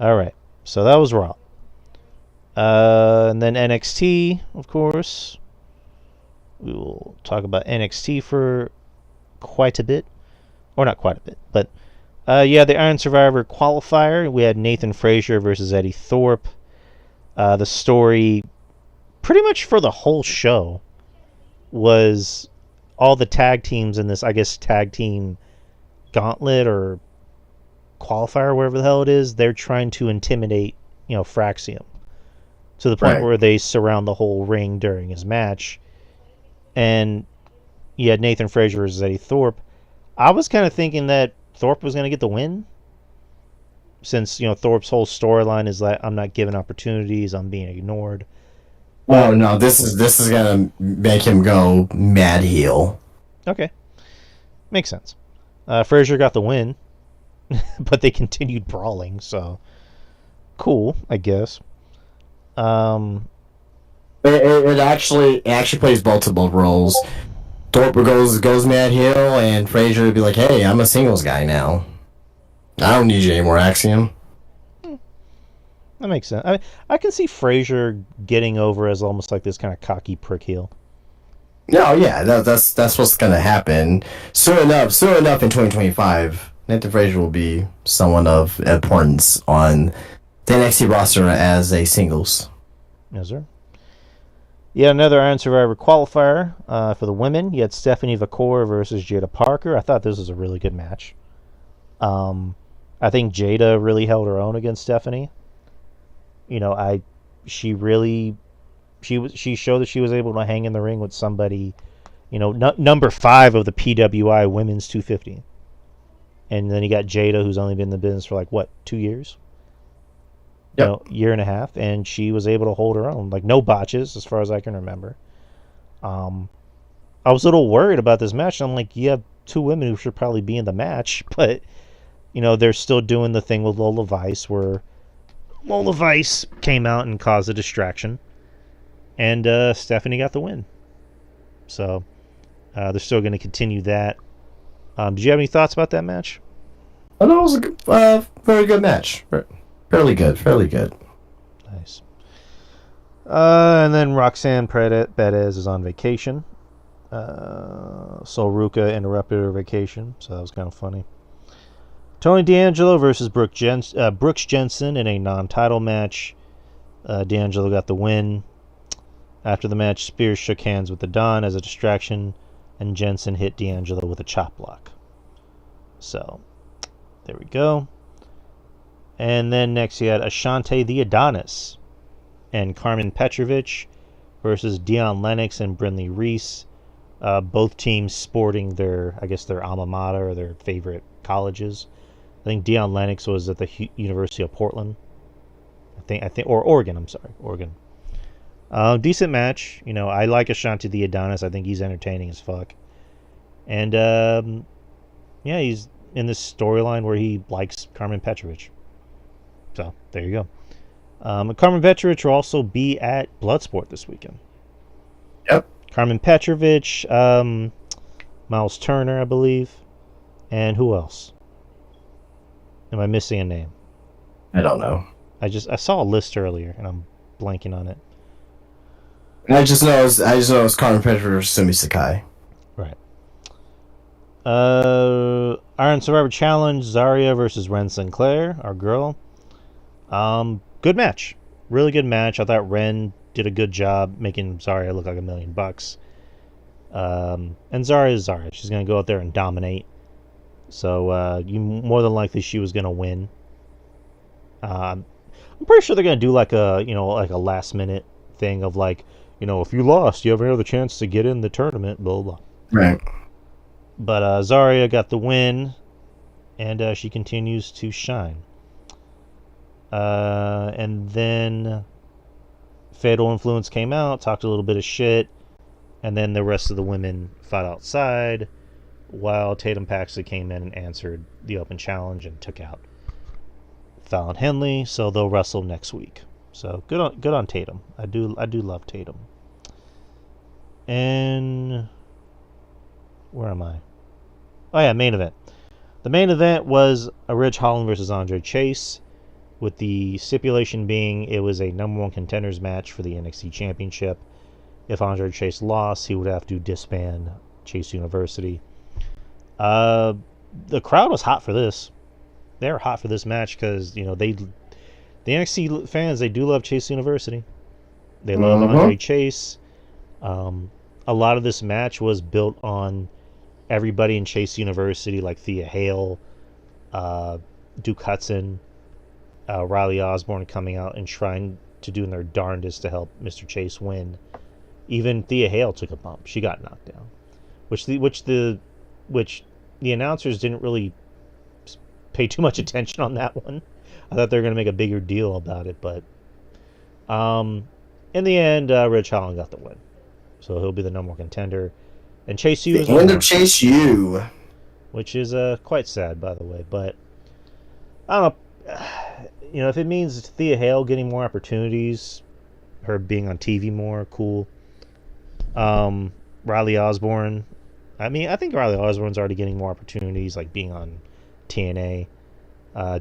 All right. So that was Raw. And then NXT, of course. We will talk about NXT for quite a bit. Or not quite a bit, but the Iron Survivor qualifier. We had Nathan Frazier versus Eddie Thorpe. The story, pretty much for the whole show, was all the tag teams in this, I guess, tag team gauntlet or qualifier, wherever the hell it is. They're trying to intimidate, Fraxium, to the point where they surround the whole ring during his match. And you had Nathan Frazier versus Eddie Thorpe. I was kind of thinking that Thorpe was going to get the win, since Thorpe's whole storyline is that I'm not given opportunities, I'm being ignored. Well, no, this is gonna make him go mad heel. Okay, makes sense. Frazier got the win, but they continued brawling, so cool, I guess. It actually plays multiple roles. Thorpe goes mad heel, and Frazier would be like, "Hey, I'm a singles guy now. I don't need you anymore, Axiom." That makes sense. I can see Frazier getting over as almost like this kind of cocky prick heel. No, yeah, that's what's gonna happen. Soon enough, in 2025, Nathan Frazier will be someone of importance on the NXT roster as a singles. Yes, sir. Yeah, another Iron Survivor qualifier for the women. You had Stephanie Vakor versus Jada Parker. I thought this was a really good match. I think Jada really held her own against Stephanie. She showed that she was able to hang in the ring with somebody, number 5 of the PWI Women's 250. And then you got Jada, who's only been in the business for 2 years? Year and a half, and she was able to hold her own. No botches, as far as I can remember. I was a little worried about this match. I'm like, you have 2 women who should probably be in the match, but, they're still doing the thing with Lola Vice, where Lola Vice came out and caused a distraction, and Stephanie got the win. So they're still going to continue that. Did you have any thoughts about that match? Oh, no, it was a very good match. Fairly good. Nice. And then Roxanne Perez is on vacation. So Ruka interrupted her vacation, so that was kind of funny. Tony D'Angelo versus Brooks Jensen in a non-title match. D'Angelo got the win. After the match, Spears shook hands with the Don as a distraction, and Jensen hit D'Angelo with a chop block. So, there we go. And then next you had Ashante the Adonis and Carmen Petrovich versus Dion Lennox and Brinley Reese. Both teams sporting their alma mater or their favorite colleges. I think Dion Lennox was at the University of Portland. Or Oregon. I'm sorry, Oregon. Decent match. I like Ashante the Adonis. I think he's entertaining as fuck. And he's in this storyline where he likes Carmen Petrovich. So there you go. And Carmen Petrovic will also be at Bloodsport this weekend. Yep. Carmen Petrovic, Miles Turner, I believe, and who else? Am I missing a name? I don't know. I saw a list earlier, and I'm blanking on it. I just know it's Carmen Petrovic, Sumi Sakai. Right. Iron Survivor Challenge: Zarya versus Ren Sinclair, our girl. Good match, really good match. I thought Ren did a good job making Zarya look like $1 million. And Zarya is Zarya. She's gonna go out there and dominate. So you more than likely she was gonna win. I'm pretty sure they're gonna do like a last minute thing of like, if you lost, you have another chance to get in the tournament. Blah blah. Right. But Zarya got the win, and she continues to shine. And then Fatal Influence came out, talked a little bit of shit, and then the rest of the women fought outside, while Tatum Paxley came in and answered the open challenge and took out Fallon Henley. So they'll wrestle next week. So good on Tatum. I do love Tatum. And where am I? Oh yeah, main event. The main event was a Ridge Holland versus Andre Chase, with the stipulation being it was a number one contenders match for the NXT Championship. If Andre Chase lost, he would have to disband Chase University. The crowd was hot for this. They were hot for this match because the NXT fans, they do love Chase University. They love Andre Chase. A lot of this match was built on everybody in Chase University, like Thea Hale, Duke Hudson, Riley Osborne coming out and trying to do their darndest to help Mr. Chase win. Even Thea Hale took a bump. She got knocked down, which the announcers didn't really pay too much attention on that one. I thought they were going to make a bigger deal about it, but in the end, Ridge Holland got the win, so he'll be the number one contender. And Chase U is the end of Chase U, which is quite sad, by the way. But I don't know. If it means Thea Hale getting more opportunities, her being on TV more, cool. Riley Osborne. I think Riley Osborne's already getting more opportunities, like being on TNA.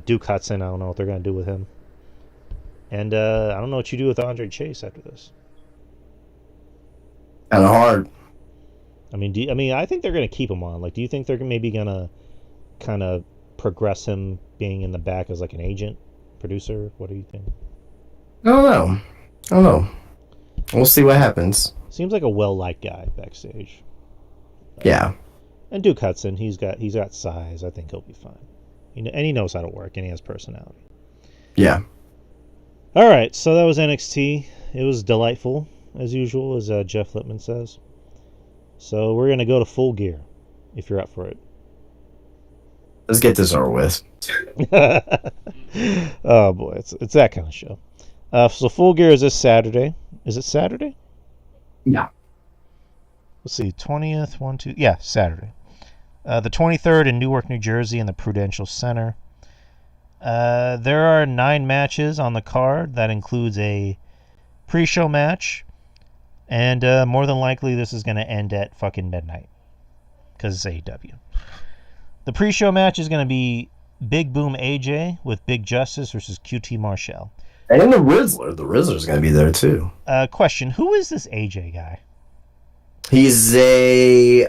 Duke Hudson, I don't know what they're going to do with him. And I don't know what you do with Andre Chase after this. Kind of hard. I think they're going to keep him on. Like, do you think they're maybe going to kind of progress him being in the back as like an agent, producer? What do you think? I don't know. We'll see what happens. Seems like a well-liked guy backstage. Yeah. And Duke Hudson, he's got size. I think he'll be fine. And he knows how to work, and he has personality. Yeah. All right, so that was NXT. It was delightful, as usual, as Jeff Lippman says. So we're going to go to Full Gear, if you're up for it. Let's get this over with. Oh, boy, it's that kind of show. So Full Gear is this Saturday. Is it Saturday? Yeah. Let's see, 20th, 1, 2... Yeah, Saturday. The 23rd in Newark, New Jersey in the Prudential Center. There are 9 matches on the card. That includes a pre-show match. And more than likely, this is going to end at fucking midnight. Because it's AEW. The pre-show match is going to be Big Boom AJ with Big Justice versus QT Marshall. And the Rizzler. The Rizzler's going to be there, too. Question. Who is this AJ guy? He's a...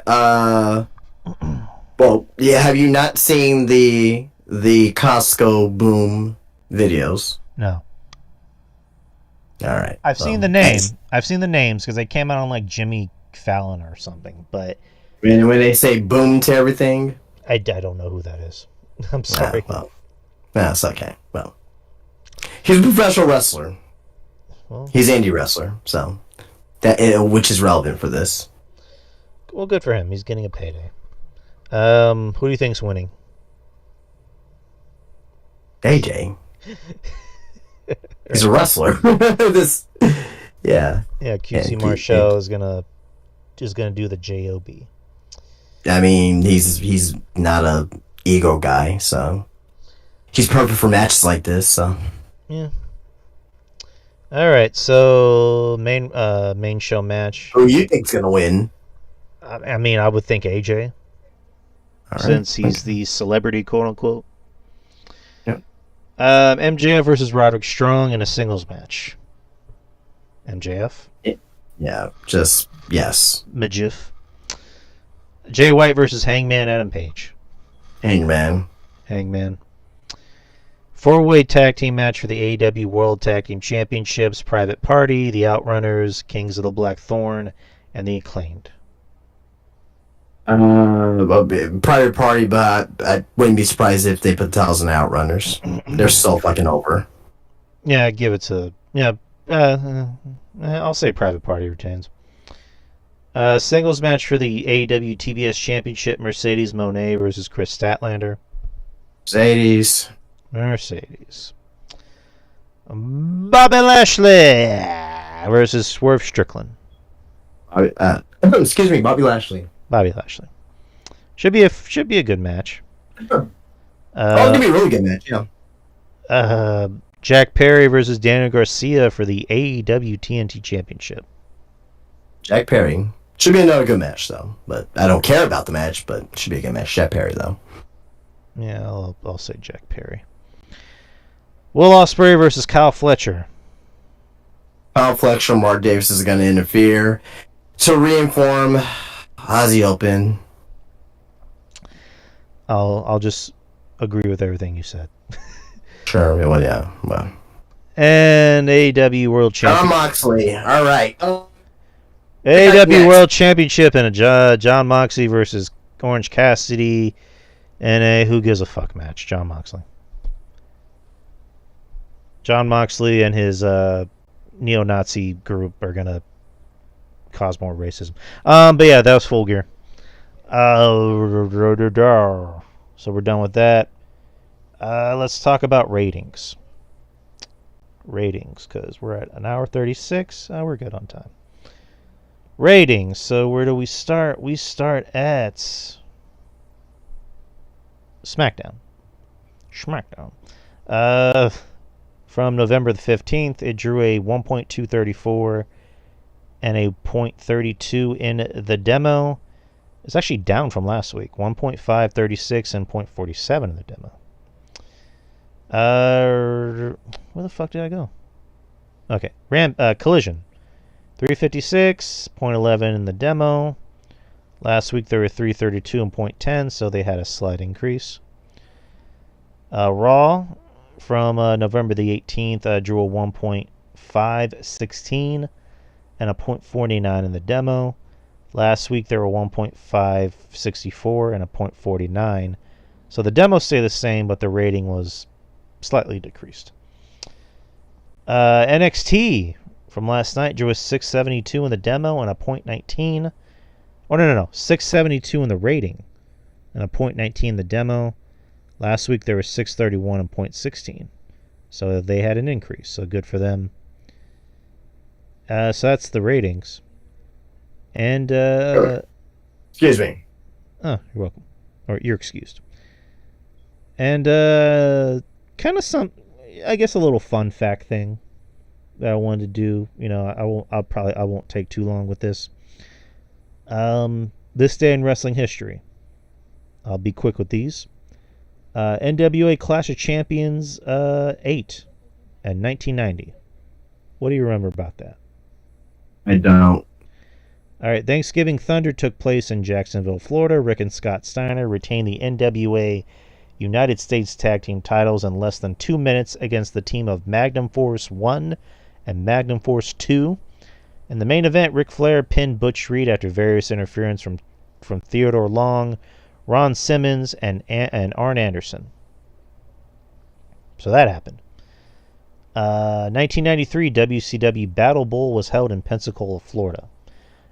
Well, yeah, have you not seen the Costco Boom videos? No. All right. I've seen the name. I've seen the names because they came out on like Jimmy Fallon or something. But when they say boom to everything, I don't know who that is. I'm sorry. Well, that's okay. Well, he's a professional wrestler. Well, he's an indie wrestler, so that which is relevant for this. Well, good for him. He's getting a payday. Who do you think's winning? AJ. He's a wrestler. Yeah. Yeah, QC Marshall is gonna do the job. I mean, he's not a ego guy, so he's perfect for matches like this. So yeah, All right, so main show match. Who you think's gonna win? I mean, I would think AJ, All since right. he's the celebrity, quote unquote. Yep. MJF versus Roderick Strong in a singles match. MJF. Yeah, just yes. Majif. Jay White versus Hangman Adam Page. Hangman. Hangman. 4-way tag team match for the AEW World Tag Team Championships. Private Party, the Outrunners, Kings of the Black Thorn, and the Acclaimed. Private Party, but I wouldn't be surprised if they put 1,000 Outrunners. They're so fucking over. Yeah, give it to I'll say Private Party retains. Singles match for the AEW TBS Championship. Mercedes Moné versus Chris Statlander. Mercedes. Bobby Lashley versus Swerve Strickland. Excuse me, Bobby Lashley. Bobby Lashley. Should be a good match. It'll be a really good match. Yeah. Jack Perry versus Daniel Garcia for the AEW TNT Championship. Jack Perry. Should be another good match, though. But I don't care about the match, but it should be a good match. Jack Perry, though. Yeah, I'll say Jack Perry. Will Ospreay versus Kyle Fletcher. Kyle Fletcher, Mark Davis is going to interfere to reinform Ozzy Open. I'll just agree with everything you said. Sure, well, yeah. Well. And AEW World Championship. John Moxley. All right. AEW World Championship and a John Moxley versus Orange Cassidy and a who gives a fuck match. John Moxley. John Moxley and his neo-Nazi group are going to cause more racism. But yeah, that was Full Gear. So we're done with that. Let's talk about ratings. Because we're at an hour 36. We're good on time. Ratings. So where do we start? We start at SmackDown. From November the 15th, it drew a 1.234 and a 0.32 in the demo. It's actually down from last week. 1.536 and 0.47 in the demo. Where the fuck did I go? Okay. Collision. 356, 0.11 in the demo. Last week there were 332 and 0.10, so they had a slight increase. Raw from November the 18th drew a 1.516 and a 0.49 in the demo. Last week there were 1.564 and a 0.49. So the demos stay the same, but the rating was slightly decreased. NXT from last night drew a 672 in the demo and a 0.19. Oh, no. 672 in the rating and a 0.19 in the demo. Last week there was 631 and 0.16. So they had an increase. So good for them. So that's the ratings. And excuse me. Oh, you're welcome. Or you're excused. And kind of some, I guess, a little fun fact thing that I wanted to do. You know, I won't take too long with this. This day in wrestling history. I'll be quick with these. NWA Clash of Champions 8 in 1990. What do you remember about that? I don't. All right, Thanksgiving Thunder took place in Jacksonville, Florida. Rick and Scott Steiner retained the NWA United States Tag Team titles in less than 2 minutes against the team of Magnum Force 1 and Magnum Force 2. In the main event, Ric Flair pinned Butch Reed after various interference from Theodore Long, Ron Simmons, and Arn Anderson. So that happened. 1993 WCW Battle Bowl was held in Pensacola, Florida.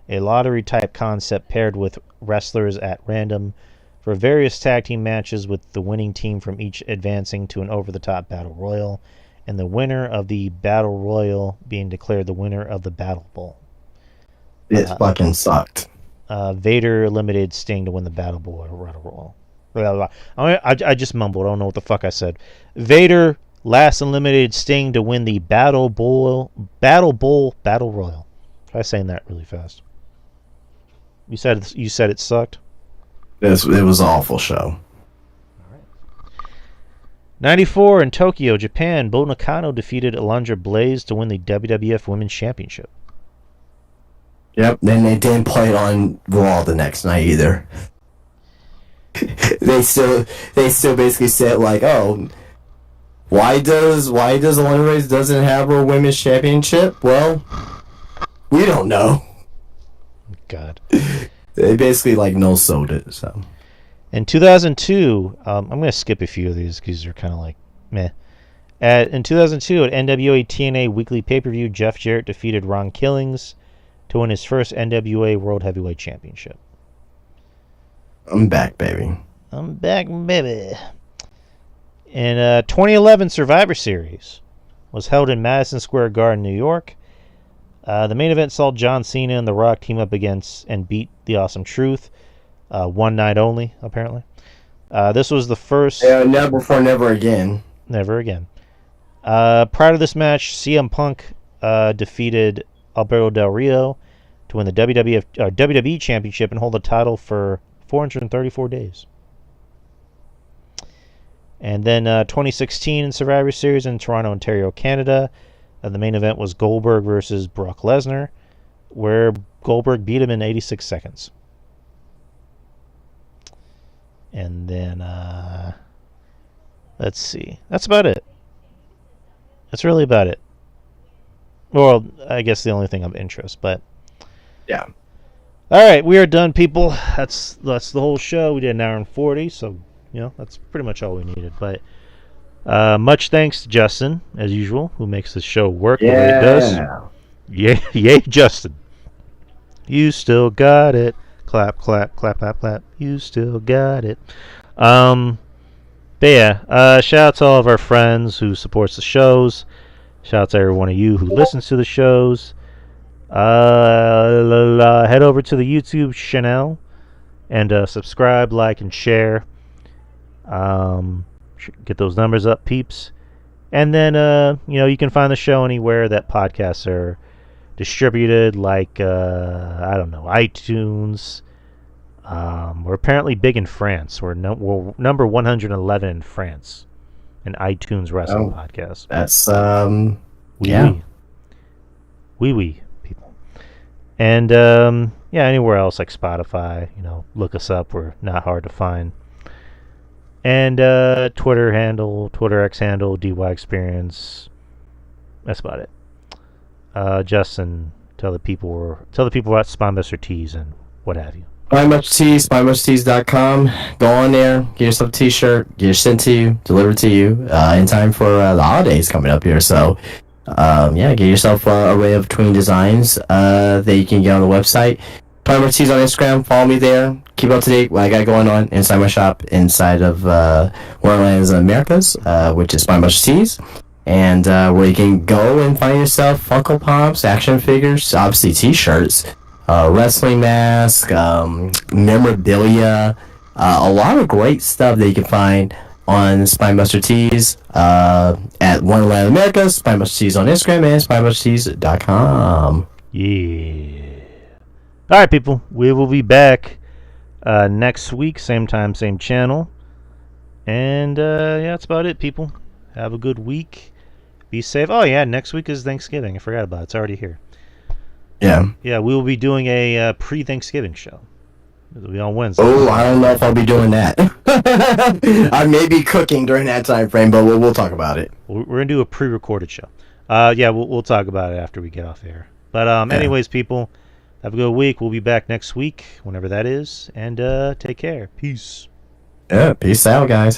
A lottery-type concept paired with wrestlers at random for various tag team matches, with the winning team from each advancing to an over-the-top battle royal, and the winner of the battle royal being declared the winner of the Battle Bowl. It fucking sucked. Vader eliminated Sting to win the Battle Bowl at a Battle Royal. I just mumbled. I don't know what the fuck I said. Vader last eliminated Sting to win the Battle Royal. Try saying that really fast. You said it sucked. It was an awful show. 94 in Tokyo, Japan, Bull Nakano defeated Alundra Blaze to win the WWF Women's Championship. Yep, then they didn't play it on Raw the next night either. they still basically said like, oh, why does Alundra Blaze doesn't have her Women's Championship? Well, we don't know. God. They basically like no-sold it, so. In 2002, I'm going to skip a few of these because they're kind of like meh. In 2002, at NWA TNA Weekly Pay-Per-View, Jeff Jarrett defeated Ron Killings to win his first NWA World Heavyweight Championship. I'm back, baby. I'm back, baby. In 2011, Survivor Series was held in Madison Square Garden, New York. The main event saw John Cena and The Rock team up against and beat The Awesome Truth. One night only, apparently. This was the first... Yeah, never before, never again. Never again. Prior to this match, CM Punk defeated Alberto Del Rio to win the WWE Championship and hold the title for 434 days. And then 2016 in Survivor Series in Toronto, Ontario, Canada. The main event was Goldberg versus Brock Lesnar, where Goldberg beat him in 86 seconds. And then, let's see. That's about it. That's really about it. Well, I guess the only thing of interest, but... Yeah. All right, we are done, people. That's the whole show. We did an hour and 40, so, that's pretty much all we needed. But much thanks to Justin, as usual, who makes the show work the way it does. Yay, Justin. You still got it. Clap, clap, clap, clap, clap. You still got it. But yeah, shout out to all of our friends who supports the shows. Shout out to every one of you who listens to the shows. Head over to the YouTube channel and subscribe, like, and share. Get those numbers up, peeps. And then, you can find the show anywhere that podcasts are distributed, like, I don't know, iTunes. We're apparently big in France. We're number 111 in France. An iTunes wrestling podcast. That's, Oui, people. And, anywhere else like Spotify, look us up. We're not hard to find. And, Twitter X handle, DY Experience. That's about it. Justin, tell the people about Spinebuster Tees and what have you. SpinebusterTees.com. Go on there, get yourself a t-shirt, get it sent to you, delivered to you, in time for the holidays coming up here. So, get yourself an array of tween designs that you can get on the website. Spinebuster Tees on Instagram, follow me there. Keep up to date what I got going on inside my shop, inside of Wonderlands Americas, which is Spinebuster Tees. And where you can go and find yourself Funko Pops, action figures, obviously t-shirts, wrestling mask, memorabilia, a lot of great stuff that you can find on Spinebuster Tees at Wonderland America, Spinebuster Tees on Instagram, and SpinebusterTees.com. Yeah. All right, people. We will be back next week, same time, same channel. And that's about it, people. Have a good week. Be safe. Oh yeah, next week is Thanksgiving. I forgot about it. It's already here. Yeah. Yeah, we will be doing a pre-Thanksgiving show. It'll be on Wednesday. Oh, I don't know if I'll be doing that. I may be cooking during that time frame, but we'll talk about it. We're gonna do a pre-recorded show. We'll talk about it after we get off air. But anyways, people, have a good week. We'll be back next week, whenever that is, and take care. Peace. Yeah, peace out, guys.